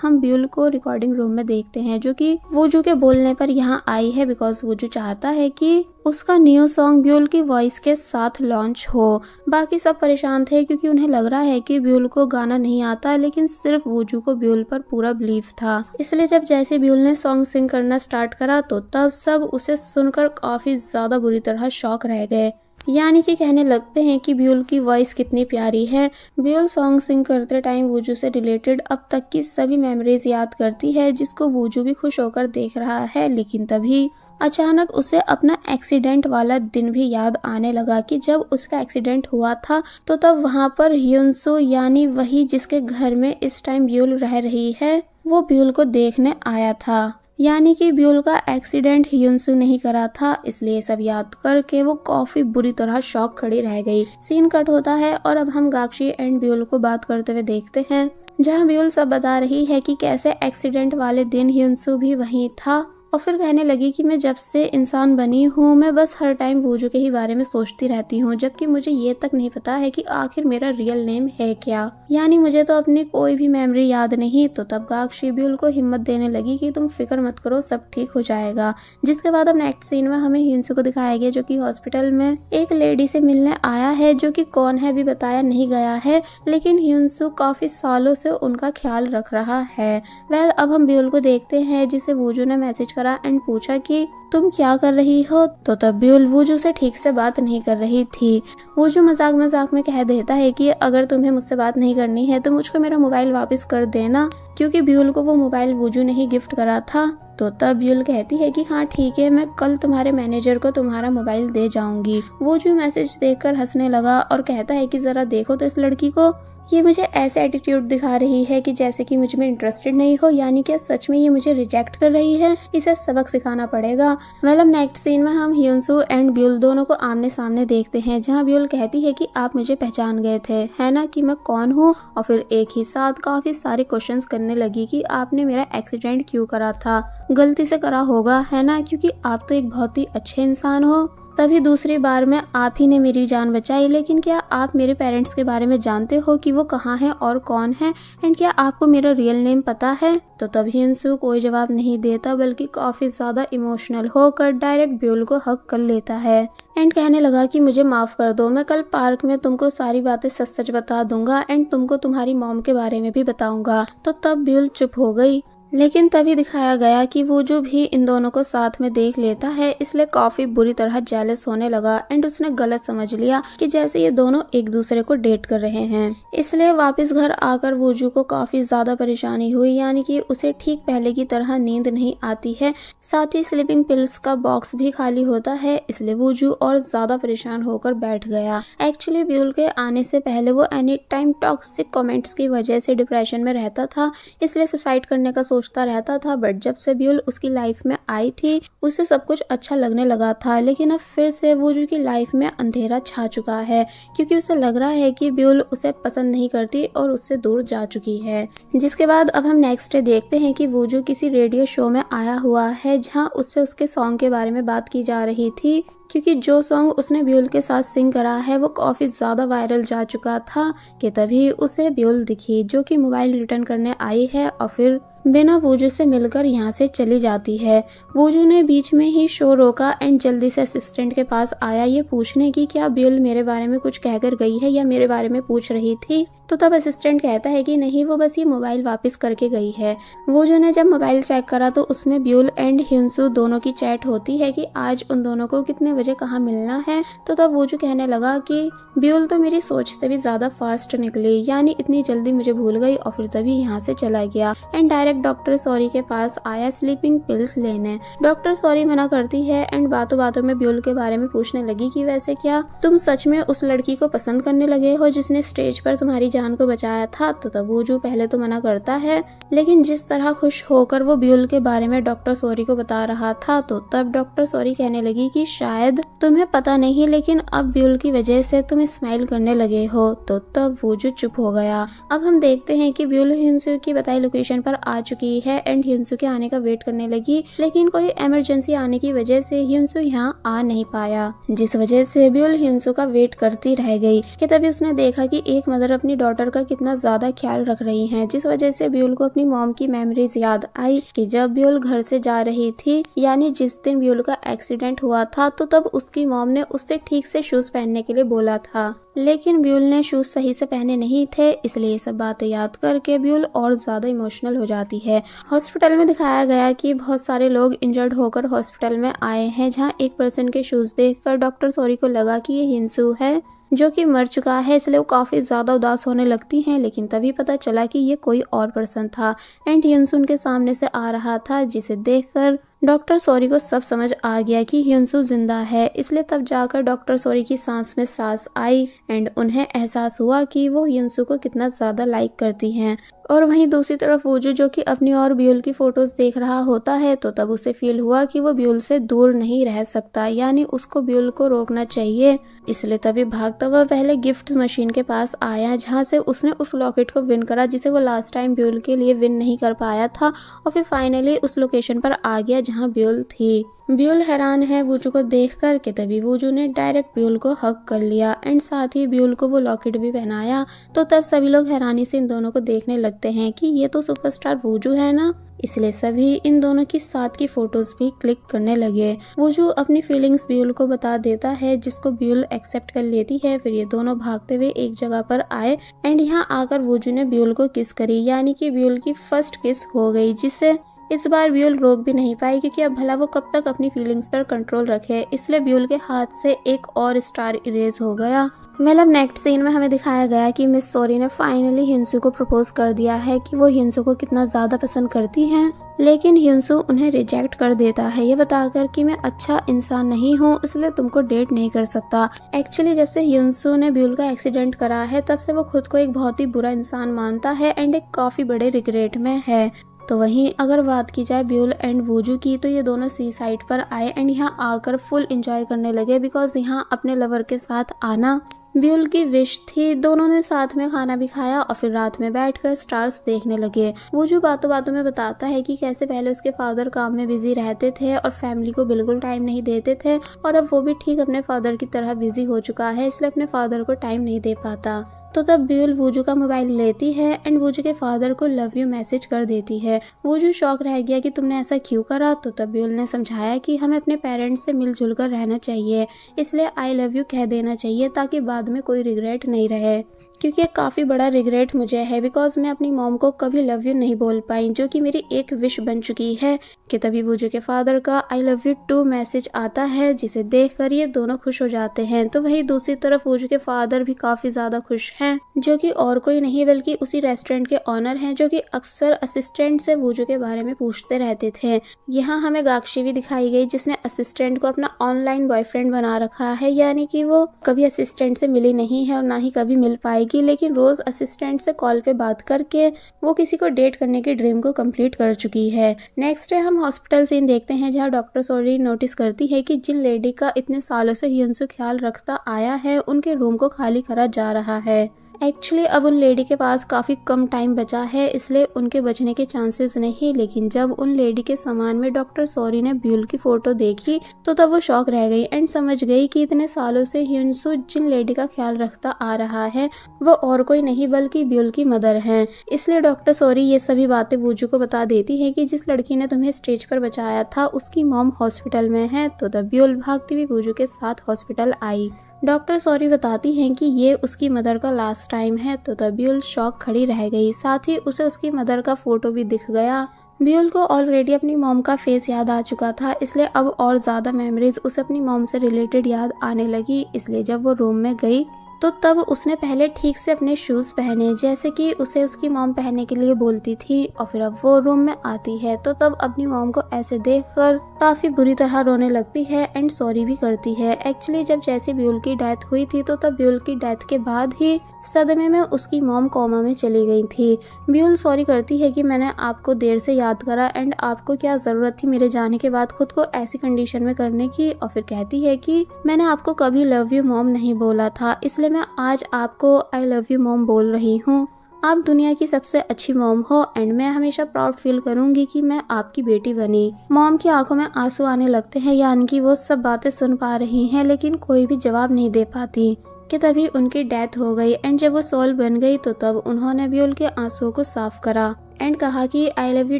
हम ब्यूल को रिकॉर्डिंग रूम में देखते हैं, जो कि वूजू के बोलने पर यहाँ आई है, बिकॉज वूजू चाहता है कि उसका न्यू सॉन्ग ब्यूल की वॉइस के साथ लॉन्च हो। बाकी सब परेशान थे क्योंकि उन्हें लग रहा है कि ब्यूल को गाना नहीं आता, लेकिन सिर्फ वूजू को ब्यूल पर पूरा बिलीव था। इसलिए जब जैसे ब्यूल ने सॉन्ग सिंग करना स्टार्ट करा तो तब सब उसे सुनकर काफी ज्यादा बुरी तरह शॉक रह गए। यानी कि कहने लगते हैं कि ब्यूल की वॉइस कितनी प्यारी है। ब्यूल सॉन्ग सिंग करते टाइम वूजू से रिलेटेड अब तक की सभी मेमोरीज याद करती है, जिसको वूजू भी खुश होकर देख रहा है। लेकिन तभी अचानक उसे अपना एक्सीडेंट वाला दिन भी याद आने लगा कि जब उसका एक्सीडेंट हुआ था तो तब वहाँ पर ह्यूनसो यानी वही जिसके घर में इस टाइम ब्यूल रह रही है, वो ब्यूल को देखने आया था। यानी कि ब्यूल का एक्सीडेंट ह्यूनसू नहीं करा था। इसलिए सब याद करके वो काफी बुरी तरह शॉक खड़ी रह गई। सीन कट होता है और अब हम गाक्षी एंड ब्यूल को बात करते हुए देखते हैं, जहां ब्यूल सब बता रही है कि कैसे एक्सीडेंट वाले दिन ह्यूनसू भी वहीं था और फिर कहने लगी कि मैं जब से इंसान बनी हूँ मैं बस हर टाइम वूजू के ही बारे में सोचती रहती हूँ, जबकि मुझे ये तक नहीं पता है कि आखिर मेरा रियल नेम है क्या। यानी मुझे तो अपनी कोई भी मेमोरी याद नहीं। तो तब गाक्षी ब्यूल को हिम्मत देने लगी कि तुम फिक्र मत करो, सब ठीक हो जाएगा। जिसके बाद अब नेक्स्ट सीन में हमें ह्यूनसू को दिखाया गया जो कि हॉस्पिटल में एक लेडी से मिलने आया है, जो कि कौन है भी बताया नहीं गया है, लेकिन ह्यूनसू काफी सालों से उनका ख्याल रख रहा है। वेल अब हम ब्यूल को देखते हैं जिसे वूजू ने मैसेज करा एंड पूछा कि तुम क्या कर रही हो। तो तब ब्यूल वूजू से ठीक से बात नहीं कर रही थी। वूजू मजाक मजाक में कह देता है कि अगर तुम्हें मुझसे बात नहीं करनी है तो मुझको मेरा मोबाइल वापस कर देना, क्योंकि ब्यूल को वो मोबाइल वूजू ने ही गिफ्ट करा था। तो तब ब्यूल कहती है कि हाँ ठीक है, मैं कल तुम्हारे मैनेजर को तुम्हारा मोबाइल दे जाऊंगी। वूजू मैसेज देखकर हंसने लगा और कहता है कि जरा देखो तो इस लड़की को, ये मुझे ऐसे एटीट्यूड दिखा रही है कि जैसे कि मुझ में इंटरेस्टेड नहीं हो, यानी कि सच में ये मुझे रिजेक्ट कर रही है, इसे सबक सिखाना पड़ेगा। वेल अब नेक्स्ट सीन में हम ह्यूनसू एंड ब्यूल दोनों को आमने सामने देखते हैं, जहां ब्यूल कहती है कि आप मुझे पहचान गए थे है ना, कि मैं कौन हूँ, और फिर एक ही साथ काफी सारे क्वेश्चंस करने लगी कि आपने मेरा एक्सीडेंट क्यों करा था, गलती से करा होगा है ना, क्योंकि आप तो एक बहुत ही अच्छे इंसान हो। तभी दूसरी बार में आप ही ने मेरी जान बचाई, लेकिन क्या आप मेरे पेरेंट्स के बारे में जानते हो कि वो कहाँ हैं और कौन है, एंड क्या आपको मेरा रियल नेम पता है। तो तभी ह्यूनसू कोई जवाब नहीं देता, बल्कि काफी ज्यादा इमोशनल होकर डायरेक्ट ब्यूल को हक कर लेता है एंड कहने लगा कि मुझे माफ कर दो, मैं कल पार्क में तुमको सारी बातें सच सच बता दूंगा एंड तुमको तुम्हारी मॉम के बारे में भी बताऊंगा। तो तब ब्यूल चुप हो गई, लेकिन तभी दिखाया गया कि वो जो भी इन दोनों को साथ में देख लेता है, इसलिए काफी बुरी तरह जेलस होने लगा एंड उसने गलत समझ लिया कि जैसे ये दोनों एक दूसरे को डेट कर रहे हैं। इसलिए वापस घर आकर वूजू को काफी ज्यादा परेशानी हुई, यानी कि उसे ठीक पहले की तरह नींद नहीं आती है, साथ ही स्लीपिंग पिल्स का बॉक्स भी खाली होता है। इसलिए वूजू और ज्यादा परेशान होकर बैठ गया। एक्चुअली ब्यूल के आने से पहले वो एनी टाइम टॉक्सिक कमेंट्स की वजह से डिप्रेशन में रहता था, इसलिए सुसाइड करने का सोचता रहता था। बट जब से ब्यूल उसकी लाइफ में आई थी उसे सब कुछ अच्छा लगने लगा था, लेकिन अब फिर से वूजू की लाइफ में अंधेरा छा चुका है, क्योंकि उसे लग रहा है कि ब्यूल उसे पसंद नहीं करती और उससे दूर जा चुकी है। जिसके बाद अब हम नेक्स्ट डे देखते हैं कि वूजू किसी रेडियो शो में आया हुआ है, जहां उससे उसके सॉन्ग के बारे में बात की जा रही थी, क्योंकि जो सॉन्ग उसने ब्यूल के साथ सिंग करा है वो काफी ज्यादा वायरल जा चुका था। कि तभी उसे ब्यूल दिखी, जो कि मोबाइल रिटर्न करने आई है और फिर बिना वूजू से मिलकर यहाँ से चली जाती है। वूजू ने बीच में ही शो रोका एंड जल्दी से असिस्टेंट के पास आया ये पूछने की क्या ब्यूल मेरे बारे में कुछ कहकर गई है या मेरे बारे में पूछ रही थी। तो तब असिस्टेंट कहता है कि नहीं, वो बस ये मोबाइल वापस करके गई है। वूजू ने जब मोबाइल चेक करा तो उसमें ब्यूल एंड ह्यूनसू दोनों की चैट होती है कि आज उन दोनों को कितने बजे कहाँ मिलना है। तो तब वूजू कहने लगा कि ब्यूल तो मेरी सोच से भी ज्यादा फास्ट निकली, यानी इतनी जल्दी मुझे भूल गई, और फिर तभी यहाँ से चला गया एंड डायरेक्ट डॉक्टर सॉरी के पास आया स्लीपिंग पिल्स लेने। डॉक्टर सॉरी मना करती है एंड बातों बातों में ब्यूल के बारे में पूछने लगी कि वैसे क्या तुम सच में उस लड़की को पसंद करने लगे हो जिसने स्टेज पर तुम्हारी जान को बचाया था। तो तब वूजू पहले तो मना करता है, लेकिन जिस तरह खुश होकर वो ब्यूल के बारे में डॉक्टर सॉरी को बता रहा था, तो तब डॉक्टर सॉरी कहने लगी कि शायद तुम्हें पता नहीं, लेकिन अब ब्यूल की वजह से तुम स्माइल करने लगे हो। तो तब वूजू चुप हो गया। अब हम देखते हैं कि ब्यूल ह्यूनसू की बताई लोकेशन पर आ चुकी है एंड ह्यूनसू के आने का वेट करने लगी, लेकिन कोई इमरजेंसी आने की वजह से ह्यूनसू यहाँ आ नहीं पाया, जिस वजह से ब्यूल ह्यूनसू का वेट करती रह गई। कि तभी उसने देखा कि एक मदर अपनी डॉटर का कितना ज्यादा ख्याल रख रही हैं, जिस वजह से ब्यूल को अपनी मॉम की मेमोरीज याद आई कि जब ब्यूल घर से जा रही थी, यानी जिस दिन ब्यूल का एक्सीडेंट हुआ था, तो तब उसकी मॉम ने उससे ठीक से शूज पहनने के लिए बोला था। लेकिन ब्यूल ने शूज सही से पहने नहीं थे, इसलिए ये सब बातें याद करके ब्यूल और ज्यादा इमोशनल हो जाती है। हॉस्पिटल में दिखाया गया कि बहुत सारे लोग इंजर्ड होकर हॉस्पिटल में आए हैं, जहाँ एक पर्सन के शूज देखकर डॉक्टर सॉरी को लगा कि ये हिंसू है जो कि मर चुका है, इसलिए वो काफी ज्यादा उदास होने लगती हैं। लेकिन तभी पता चला कि ये कोई और पर्सन था एंड हिंसू उनके सामने से आ रहा था, जिसे देखकर डॉक्टर सॉरी को सब समझ आ गया कि हिंसू जिंदा है। इसलिए तब जाकर डॉक्टर सॉरी की सांस में सांस आई एंड उन्हें एहसास हुआ कि वो हिंसू को कितना ज्यादा लाइक करती हैं। और वहीं दूसरी तरफ वूजू जो कि अपनी और ब्यूल की फोटोज देख रहा होता है, तो तब उसे फील हुआ कि वो ब्यूल से दूर नहीं रह सकता, यानी उसको ब्यूल को रोकना चाहिए। इसलिए तभी भागता हुआ पहले गिफ्ट मशीन के पास आया, जहाँ से उसने उस लॉकेट को विन करा जिसे वो लास्ट टाइम ब्यूल के लिए विन नहीं कर पाया था, और फिर फाइनली उस लोकेशन पर आ गया जहाँ ब्यूल थी। ब्यूल हैरान है वूजू को देख कर के तभी वूजू ने डायरेक्ट ब्यूल को हक कर लिया एंड साथ ही ब्यूल को वो लॉकेट भी पहनाया। तो तब सभी लोग हैरानी से इन दोनों को देखने लगते हैं कि ये तो सुपरस्टार वूजू है ना, इसलिए सभी इन दोनों की साथ की फोटोज भी क्लिक करने लगे। वूजू अपनी फीलिंग्स ब्यूल को बता देता है, जिसको ब्यूल एक्सेप्ट कर लेती है। फिर ये दोनों भागते हुए एक जगह पर आए एंड यहाँ आकर वूजू ने ब्यूल को किस करी, यानी कि ब्यूल की फर्स्ट किस हो गई, जिसे इस बार ब्यूल रोक भी नहीं पाई, क्योंकि अब भला वो कब तक अपनी फीलिंग्स पर कंट्रोल रखे। इसलिए ब्यूल के हाथ से एक और स्टार इरेज हो गया। अब नेक्स्ट सीन में हमें दिखाया गया कि मिस सॉरी ने फाइनली हिंसू को प्रपोज कर दिया है कि वो हिंसू को कितना ज्यादा पसंद करती हैं, लेकिन हिंसू उन्हें रिजेक्ट कर देता है, ये बताकर कि मैं अच्छा इंसान नहीं हूँ, इसलिए तुमको डेट नहीं कर सकता। एक्चुअली जब से हिंसू ने ब्यूल का एक्सीडेंट करा है, तब से वो खुद को एक बहुत ही बुरा इंसान मानता है एंड एक काफी बड़े रिग्रेट में है। तो वहीं अगर बात की जाए ब्यूल एंड वूजू की, तो ये दोनों सी साइड पर आए एंड यहाँ आकर फुल एंजॉय करने लगे, बिकॉज यहाँ अपने लवर के साथ आना ब्यूल की विश थी। दोनों ने साथ में खाना भी खाया और फिर रात में बैठकर स्टार्स देखने लगे। वूजू बातों बातों में बताता है कि कैसे पहले उसके फादर काम में बिजी रहते थे और फैमिली को बिल्कुल टाइम नहीं देते थे, और अब वो भी ठीक अपने फादर की तरह बिजी हो चुका है, इसलिए अपने फादर को टाइम नहीं दे पाता। तो तब ब्यूल वूजू का मोबाइल लेती है एंड वूजू के फादर को लव यू मैसेज कर देती है। वूजू शॉक रह गया कि तुमने ऐसा क्यों करा। तो तब ब्यूल ने समझाया कि हमें अपने पेरेंट्स से मिलजुल कर रहना चाहिए, इसलिए आई लव यू कह देना चाहिए ताकि बाद में कोई रिग्रेट नहीं रहे, क्योंकि एक काफ़ी बड़ा रिग्रेट मुझे है, बिकॉज मैं अपनी मॉम को कभी लव यू नहीं बोल पाई, जो कि मेरी एक विश बन चुकी है। कि तभी वूजू के फादर का I love you too message आता है, जिसे देखकर ये दोनों खुश हो जाते हैं। तो वहीं दूसरी तरफ वूजू के फादर भी काफ़ी ज़्यादा खुश हैं, जो कि और कोई नहीं बल्कि उसी रेस्टोरेंट के ऑनर हैं, जो कि अक्सर असिस्टेंट से वूजू के बारे में पूछते रहते थे। यहाँ हमें गाक्षी भी दिखाई गई, जिसने असिस्टेंट को अपना ऑनलाइन बॉयफ्रेंड बना रखा है, यानी कि वो कभी असिस्टेंट से मिली नहीं है और ना ही कभी मिल पाएगी, लेकिन रोज असिस्टेंट से कॉल पे बात करके वो किसी को डेट करने की ड्रीम को कंप्लीट कर चुकी है। नेक्स्ट डे हम हॉस्पिटल सीन देखते हैं, जहाँ डॉक्टर सॉरी नोटिस करती है कि जिन लेडी का इतने सालों से हिंसू ख्याल रखता आया है, उनके रूम को खाली करा जा रहा है। एक्चुअली अब उन लेडी के पास काफ़ी कम टाइम बचा है, इसलिए उनके बचने के चांसेस नहीं। लेकिन जब उन लेडी के सामान में डॉक्टर सॉरी ने ब्यूल की फोटो देखी, तो तब वो शॉक रह गई एंड समझ गई कि इतने सालों से हिंसू जिन लेडी का ख्याल रखता आ रहा है, वो और कोई नहीं बल्कि ब्यूल की मदर हैं। इसलिए डॉक्टर सॉरी ये सभी बातें वूजू को बता देती है कि जिस लड़की ने तुम्हें स्टेज पर बचाया था, उसकी मॉम हॉस्पिटल में है। तो तब ब्यूल भागती हुई वूजू के साथ हॉस्पिटल आई। डॉक्टर सॉरी बताती हैं कि ये उसकी मदर का लास्ट टाइम है। तो तब ब्यूल शॉक खड़ी रह गई, साथ ही उसे उसकी मदर का फोटो भी दिख गया। ब्यूल को ऑलरेडी अपनी मॉम का फेस याद आ चुका था, इसलिए अब और ज़्यादा मेमोरीज उसे अपनी मॉम से रिलेटेड याद आने लगी। इसलिए जब वो रूम में गई, तो तब उसने पहले ठीक से अपने शूज़ पहने, जैसे कि उसे उसकी मॉम पहनने के लिए बोलती थी। और फिर अब वो रूम में आती है, तो तब अपनी मॉम को ऐसे देखकर काफ़ी बुरी तरह रोने लगती है एंड सॉरी भी करती है। एक्चुअली जब जैसे ब्यूल की डेथ हुई थी, तो तब ब्यूल की डेथ के बाद ही सदमे में उसकी मॉम कोमा में चली गई थी। ब्यूल सॉरी करती है कि मैंने आपको देर से याद करा एंड आपको क्या ज़रूरत थी मेरे जाने के बाद खुद को ऐसी कंडीशन में करने की। और फिर कहती है कि मैंने आपको कभी लव यू मॉम नहीं बोला था, इसलिए मैं आज आपको आई लव यू मॉम बोल रही हूँ। आप दुनिया की सबसे अच्छी मॉम हो एंड मैं हमेशा प्राउड फील करूंगी कि मैं आपकी बेटी बनी। मॉम की आंखों में आंसू आने लगते हैं, यानी कि वो सब बातें सुन पा रही हैं, लेकिन कोई भी जवाब नहीं दे पाती। कि तभी उनकी डेथ हो गई एंड जब वो सोल बन गई, तो तब उन्होंने ब्यूल के आंसुओं को साफ करा एंड कहा कि आई लव यू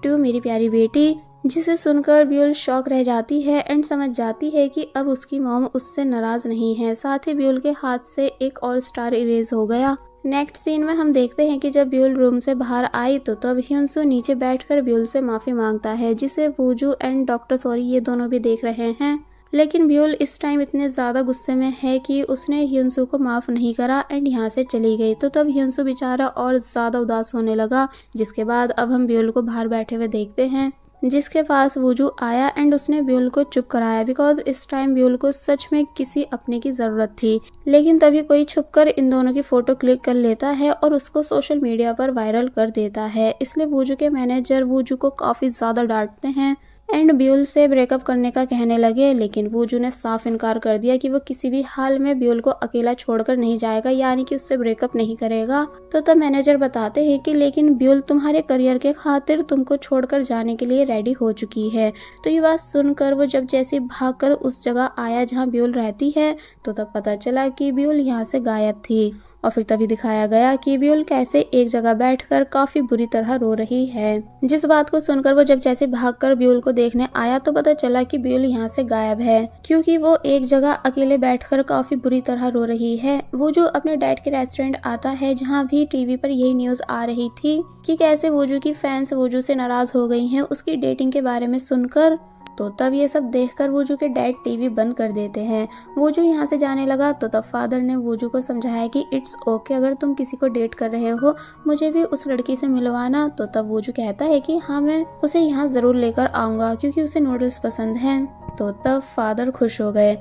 टू मेरी प्यारी बेटी। जिसे सुनकर ब्यूल शॉक रह जाती है एंड समझ जाती है कि अब उसकी मॉम उससे नाराज नहीं है। साथ ही ब्यूल के हाथ से एक और स्टार इरेज हो गया। नेक्स्ट सीन में हम देखते हैं कि जब ब्यूल रूम से बाहर आई तो तब ह्यूनसू नीचे बैठकर ब्यूल से माफी मांगता है, जिसे वूजू एंड डॉक्टर सॉरी ये दोनों भी देख रहे हैं। लेकिन ब्यूल इस टाइम इतने ज्यादा गुस्से में है कि उसने ह्यूनसू को माफ नहीं करा एंड यहाँ से चली गई। तो तब ह्यूनसू बेचारा और ज्यादा उदास होने लगा, जिसके बाद अब हम ब्यूल को बाहर बैठे हुए देखते हैं, जिसके पास वूजू आया एंड उसने ब्यूल को चुप कराया, बिकॉज इस टाइम ब्यूल को सच में किसी अपने की जरूरत थी। लेकिन तभी कोई छुपकर इन दोनों की फोटो क्लिक कर लेता है और उसको सोशल मीडिया पर वायरल कर देता है। इसलिए वूजू के मैनेजर वूजू को काफी ज्यादा डांटते हैं एंड ब्यूल से ब्रेकअप करने का कहने लगे, लेकिन वूजू ने साफ इनकार कर दिया कि वो किसी भी हाल में ब्यूल को अकेला छोड़कर नहीं जाएगा, यानी कि उससे ब्रेकअप नहीं करेगा। तो तब मैनेजर बताते हैं कि लेकिन ब्यूल तुम्हारे करियर के खातिर तुमको छोड़कर जाने के लिए रेडी हो चुकी है। तो ये बात सुनकर वो जब जैसे भागकर उस जगह आया जहाँ ब्यूल रहती है, तो तब पता चला कि ब्यूल यहाँ से गायब थी। और फिर तभी दिखाया गया कि ब्यूल कैसे एक जगह बैठकर काफी बुरी तरह रो रही है। जिस बात को सुनकर वो जब जैसे भागकर ब्यूल को देखने आया तो पता चला कि ब्यूल यहाँ से गायब है, क्योंकि वो एक जगह अकेले बैठकर काफी बुरी तरह रो रही है। वो जो अपने डैड के रेस्टोरेंट आता है, जहाँ भी टीवी पर यही न्यूज आ रही थी कि कैसे वूजू की फैंस वूजू से नाराज हो गई हैं उसकी डेटिंग के बारे में सुनकर। तो तब ये सब देखकर वूजू के डैड टीवी बंद कर देते हैं। वूजू यहाँ से जाने लगा तो तब फादर ने वूजू को समझाया कि इट्स ओके, अगर तुम किसी को डेट कर रहे हो मुझे भी उस लड़की से मिलवाना। तो तब वूजू कहता है कि हाँ मैं उसे यहाँ जरूर लेकर आऊंगा क्योंकि उसे नूडल्स पसंद हैं। तो तब फादर खुश हो गए।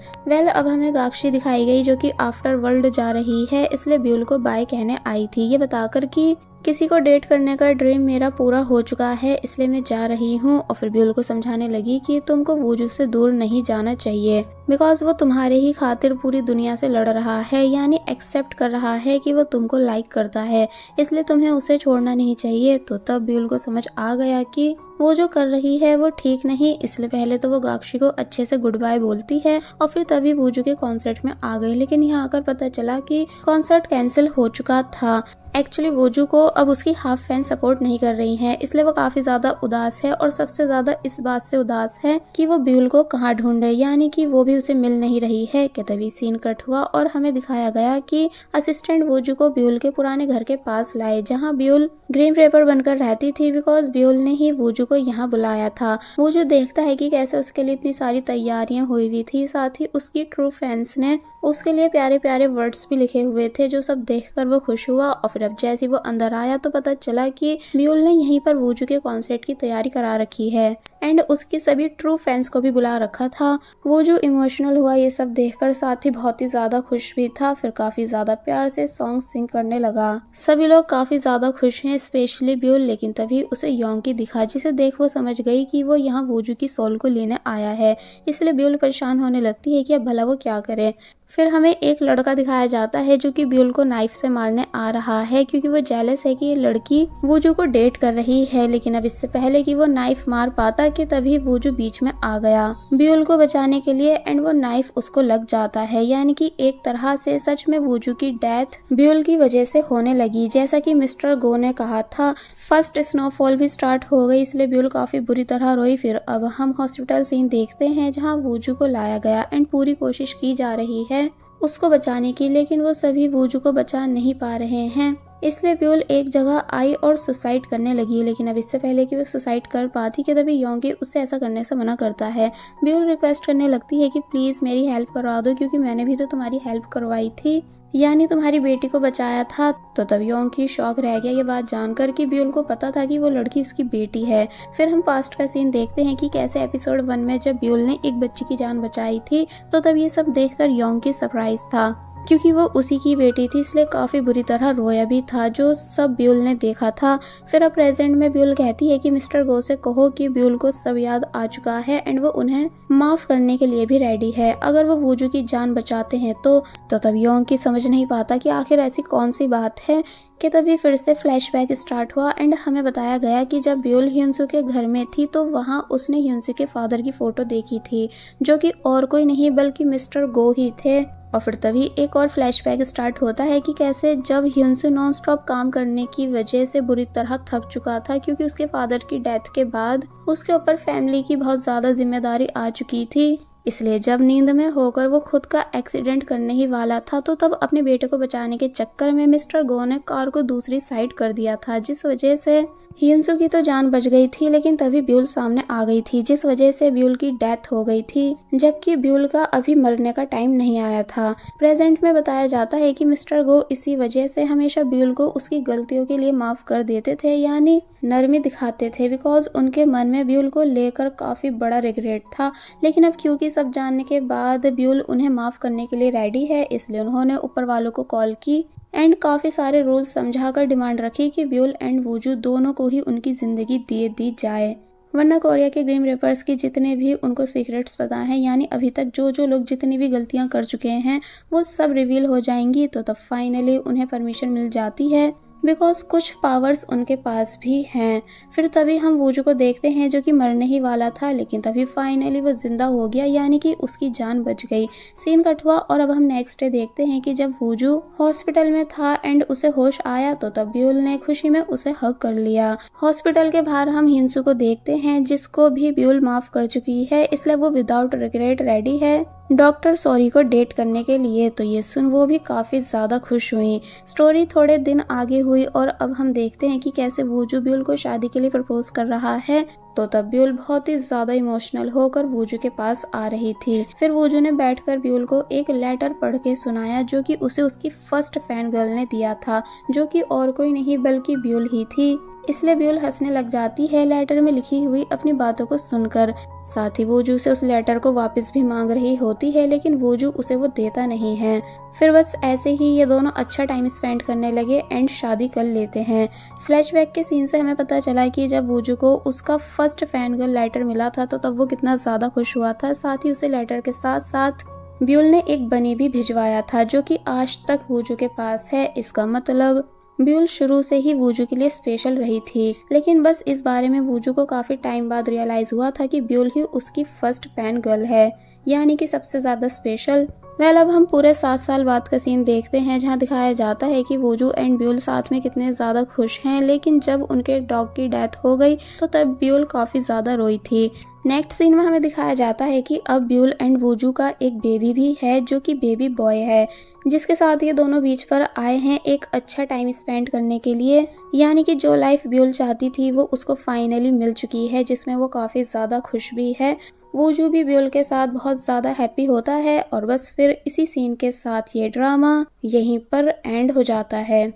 अब हमें गाक्षी दिखाई गई जो कि आफ्टर वर्ल्ड जा रही है, इसलिए ब्यूल को बाय कहने आई थी, ये बताकर कि किसी को डेट करने का ड्रीम मेरा पूरा हो चुका है इसलिए मैं जा रही हूँ। और फिर ब्यूल को समझाने लगी कि तुमको वूजू से दूर नहीं जाना चाहिए, बिकॉज वो तुम्हारे ही खातिर पूरी दुनिया से लड़ रहा है, यानी एक्सेप्ट कर रहा है कि वो तुमको लाइक करता है, इसलिए तुम्हें उसे छोड़ना नहीं चाहिए। तो तब ब्यूल को समझ आ गया कि वो जो कर रही है वो ठीक नहीं, इसलिए पहले तो वो गाक्षी को अच्छे से गुड बाय बोलती है और फिर तभी वूजू के कॉन्सर्ट में आ गई। लेकिन यहाँ आकर पता चला कि कॉन्सर्ट कैंसिल हो चुका था। एक्चुअली वूजू को अब उसकी हाफ फैन सपोर्ट नहीं कर रही हैं, इसलिए वो काफी ज्यादा उदास है और सबसे ज्यादा इस बात से उदास है कि वो ब्यूल को कहाँ ढूंढे, यानी कि वो भी उसे मिल नहीं रही है। कि तभी सीन कट हुआ और हमें दिखाया गया कि असिस्टेंट वूजू को ब्यूल के पुराने घर के पास लाए, जहाँ ब्यूल ग्रीन पेपर बनकर रहती थी, बिकॉज ब्यूल ने ही वूजू को यहाँ बुलाया था। वूजू देखता है कि कैसे उसके लिए इतनी सारी तैयारियां हुई हुई थी, साथ ही उसकी ट्रू फैंस ने उसके लिए प्यारे प्यारे वर्ड्स भी लिखे हुए थे, जो सब देखकर वो खुश हुआ। और फिर अब जैसे वो अंदर आया तो पता चला कि ब्यूल ने यहीं पर वूजू के कॉन्सर्ट की तैयारी करा रखी है एंड उसकी सभी ट्रू फैंस को भी बुला रखा था। वूजू इमोशनल हुआ ये सब देखकर, साथ ही बहुत ही ज्यादा खुश भी था। फिर काफी ज्यादा प्यार से सॉन्ग सिंग करने लगा। सभी लोग काफी ज्यादा खुश हैं, स्पेशली ब्यूल। लेकिन तभी उसे योंकी दिखा, जिसे देख वो समझ गई कि वो यहाँ वूजू की सोल को लेने आया है, इसलिए ब्यूल परेशान होने लगती है कि अब भला वो क्या करे। फिर हमें एक लड़का दिखाया जाता है जो कि ब्यूल को नाइफ से मारने आ रहा है, क्योंकि वो जेलस है कि ये लड़की वूजू को डेट कर रही है। लेकिन अब इससे पहले कि वो नाइफ मार पाता कि तभी वूजू बीच में आ गया ब्यूल को बचाने के लिए एंड वो नाइफ उसको लग जाता है, यानी कि एक तरह से सच में वूजू की डेथ ब्यूल की वजह से होने लगी। जैसा कि मिस्टर गो ने कहा था, फर्स्ट स्नोफॉल भी स्टार्ट हो गई, इसलिए ब्यूल काफी बुरी तरह रोई। फिर अब हम हॉस्पिटल सीन देखते हैं जहाँ वूजू को लाया गया एंड पूरी कोशिश की जा रही है उसको बचाने की, लेकिन वो सभी वूजू को बचा नहीं पा रहे हैं। इसलिए ब्यूल एक जगह आई और सुसाइड करने लगी। लेकिन अब इससे पहले कि वो सुसाइड कर पाती कि तभी योंगी उससे ऐसा करने से मना करता है। ब्यूल रिक्वेस्ट करने लगती है कि प्लीज मेरी हेल्प करवा दो, क्योंकि मैंने भी तो तुम्हारी हेल्प करवाई थी, यानी तुम्हारी बेटी को बचाया था। तो तब योंगी शॉक रह गया ये बात जानकर कि ब्यूल को पता था कि वो लड़की उसकी बेटी है। फिर हम पास्ट का सीन देखते हैं कि कैसे एपिसोड 1 में जब ब्यूल ने एक बच्ची की जान बचाई थी, तो तब ये सब देखकर योंगी सरप्राइज था, क्योंकि वो उसी की बेटी थी, इसलिए काफी बुरी तरह रोया भी था, जो सब ब्यूल ने देखा था। फिर अब प्रेजेंट में ब्यूल कहती है कि मिस्टर गो से कहो कि ब्यूल को सब याद आ चुका है एंड वो उन्हें माफ करने के लिए भी रेडी है, अगर वो वूजू की जान बचाते हैं तो तब योंगी समझ नहीं पाता कि आखिर ऐसी कौन सी बात है। कि तभी फिर से फ्लैशबैक स्टार्ट हुआ एंड हमें बताया गया कि जब ब्यूल ह्यूनसू के घर में थी तो वहाँ उसने ह्यूनसू के फादर की फोटो देखी थी, जो कि और कोई नहीं बल्कि मिस्टर गो ही थे। और फिर तभी एक और फ्लैशबैक स्टार्ट होता है कि कैसे जब ह्यूनसू नॉन स्टॉप काम करने की वजह से बुरी तरह थक चुका था, क्योंकि उसके फादर की डेथ के बाद उसके ऊपर फैमिली की बहुत ज़्यादा जिम्मेदारी आ चुकी थी। इसलिए जब नींद में होकर वो खुद का एक्सीडेंट करने ही वाला था, तो तब अपने बेटे को बचाने के चक्कर में मिस्टर गो ने कार को दूसरी साइड कर दिया था, जिस वजह से ह्यूनसू की तो जान बच गई थी, लेकिन तभी ब्यूल सामने आ गई थी, जिस वजह से ब्यूल की डेथ हो गई थी, जबकि ब्यूल का अभी मरने का टाइम नहीं आया था। प्रेजेंट में बताया जाता है कि मिस्टर गो इसी वजह से हमेशा ब्यूल को उसकी गलतियों के लिए माफ कर देते थे, यानी नरमी दिखाते थे, बिकॉज उनके मन में ब्यूल को लेकर काफी बड़ा रिग्रेट था। लेकिन अब क्योंकि सब जानने के बाद ब्यूल उन्हें माफ करने के लिए रेडी है, इसलिए उन्होंने ऊपर वालों को कॉल की एंड काफी सारे रूल्स समझाकर डिमांड रखी कि ब्यूल एंड वूजू दोनों को ही उनकी जिंदगी दे दी जाए, वरना कोरिया के ग्रीम रिपर्स की जितने भी उनको सीक्रेट्स पता हैं, यानी अभी तक जो जो लोग जितनी भी गलतियां कर चुके हैं वो सब रिवील हो जाएंगी। तो तब फाइनली उन्हें परमिशन मिल जाती है, बिकॉज कुछ पावर्स उनके पास भी हैं। फिर तभी हम वूजू को देखते हैं जो कि मरने ही वाला था, लेकिन तभी फाइनली वो जिंदा हो गया, यानी कि उसकी जान बच गई। सीन कट हुआ और अब हम नेक्स्ट डे देखते हैं कि जब वूजू हॉस्पिटल में था एंड उसे होश आया, तो तब ब्यूल ने खुशी में उसे हग कर लिया। हॉस्पिटल के बाहर हम हिंसू को देखते हैं, जिसको भी ब्यूल माफ कर चुकी है, इसलिए वो विदाउट रिग्रेट रेडी है डॉक्टर सॉरी को डेट करने के लिए। तो ये सुन वो भी काफी ज्यादा खुश हुई। स्टोरी थोड़े दिन आगे हुई और अब हम देखते हैं कि कैसे वूजू ब्यूल को शादी के लिए प्रपोज कर रहा है। तो तब ब्यूल बहुत ही ज्यादा इमोशनल होकर वूजू के पास आ रही थी। फिर वूजू ने बैठकर ब्यूल को एक लेटर पढ़ के सुनाया, जो कि उसे उसकी फर्स्ट फैन गर्ल ने दिया था, जो कि और कोई नहीं बल्कि ब्यूल ही थी। इसलिए ब्यूल हंसने लग जाती है लेटर में लिखी हुई अपनी बातों को सुनकर। साथ ही वूजू से उस लेटर को वापस भी मांग रही होती है, लेकिन वूजू उसे वो देता नहीं है। फिर बस ऐसे ही ये दोनों अच्छा टाइम स्पेंड करने लगे एंड शादी कर लेते हैं। फ्लैशबैक के सीन से हमें पता चला कि जब वूजू को उसका फर्स्ट फैन गर्ल लेटर मिला था, तो तब वो कितना ज्यादा खुश हुआ था। साथ ही उसे लेटर के साथ साथ ब्यूल ने एक बनी भी भिजवाया था, जो कि आज तक वूजू के पास है। इसका मतलब ब्यूल शुरू से ही वूजू के लिए स्पेशल रही थी, लेकिन बस इस बारे में वूजू को काफी टाइम बाद रियलाइज हुआ था कि ब्यूल ही उसकी फर्स्ट फैन गर्ल है, यानी कि सबसे ज्यादा स्पेशल। अब हम पूरे 7 साल बाद का सीन देखते हैं, जहां दिखाया जाता है कि वूजू एंड ब्यूल साथ में कितने ज्यादा खुश हैं, लेकिन जब उनके डॉग की डेथ हो गई तो तब ब्यूल काफी ज्यादा रोई थी। नेक्स्ट सीन में हमें दिखाया जाता है कि अब ब्यूल एंड वूजू का एक बेबी भी है, जो कि बेबी बॉय है, जिसके साथ ये दोनों बीच पर आए हैं एक अच्छा टाइम स्पेंड करने के लिए, यानी कि जो लाइफ ब्यूल चाहती थी वो उसको फाइनली मिल चुकी है, जिसमें वो काफी ज्यादा खुश भी है। वूजू भी ब्यूल के साथ बहुत ज्यादा हैप्पी होता है और बस फिर इसी सीन के साथ ये ड्रामा यहीं पर एंड हो जाता है।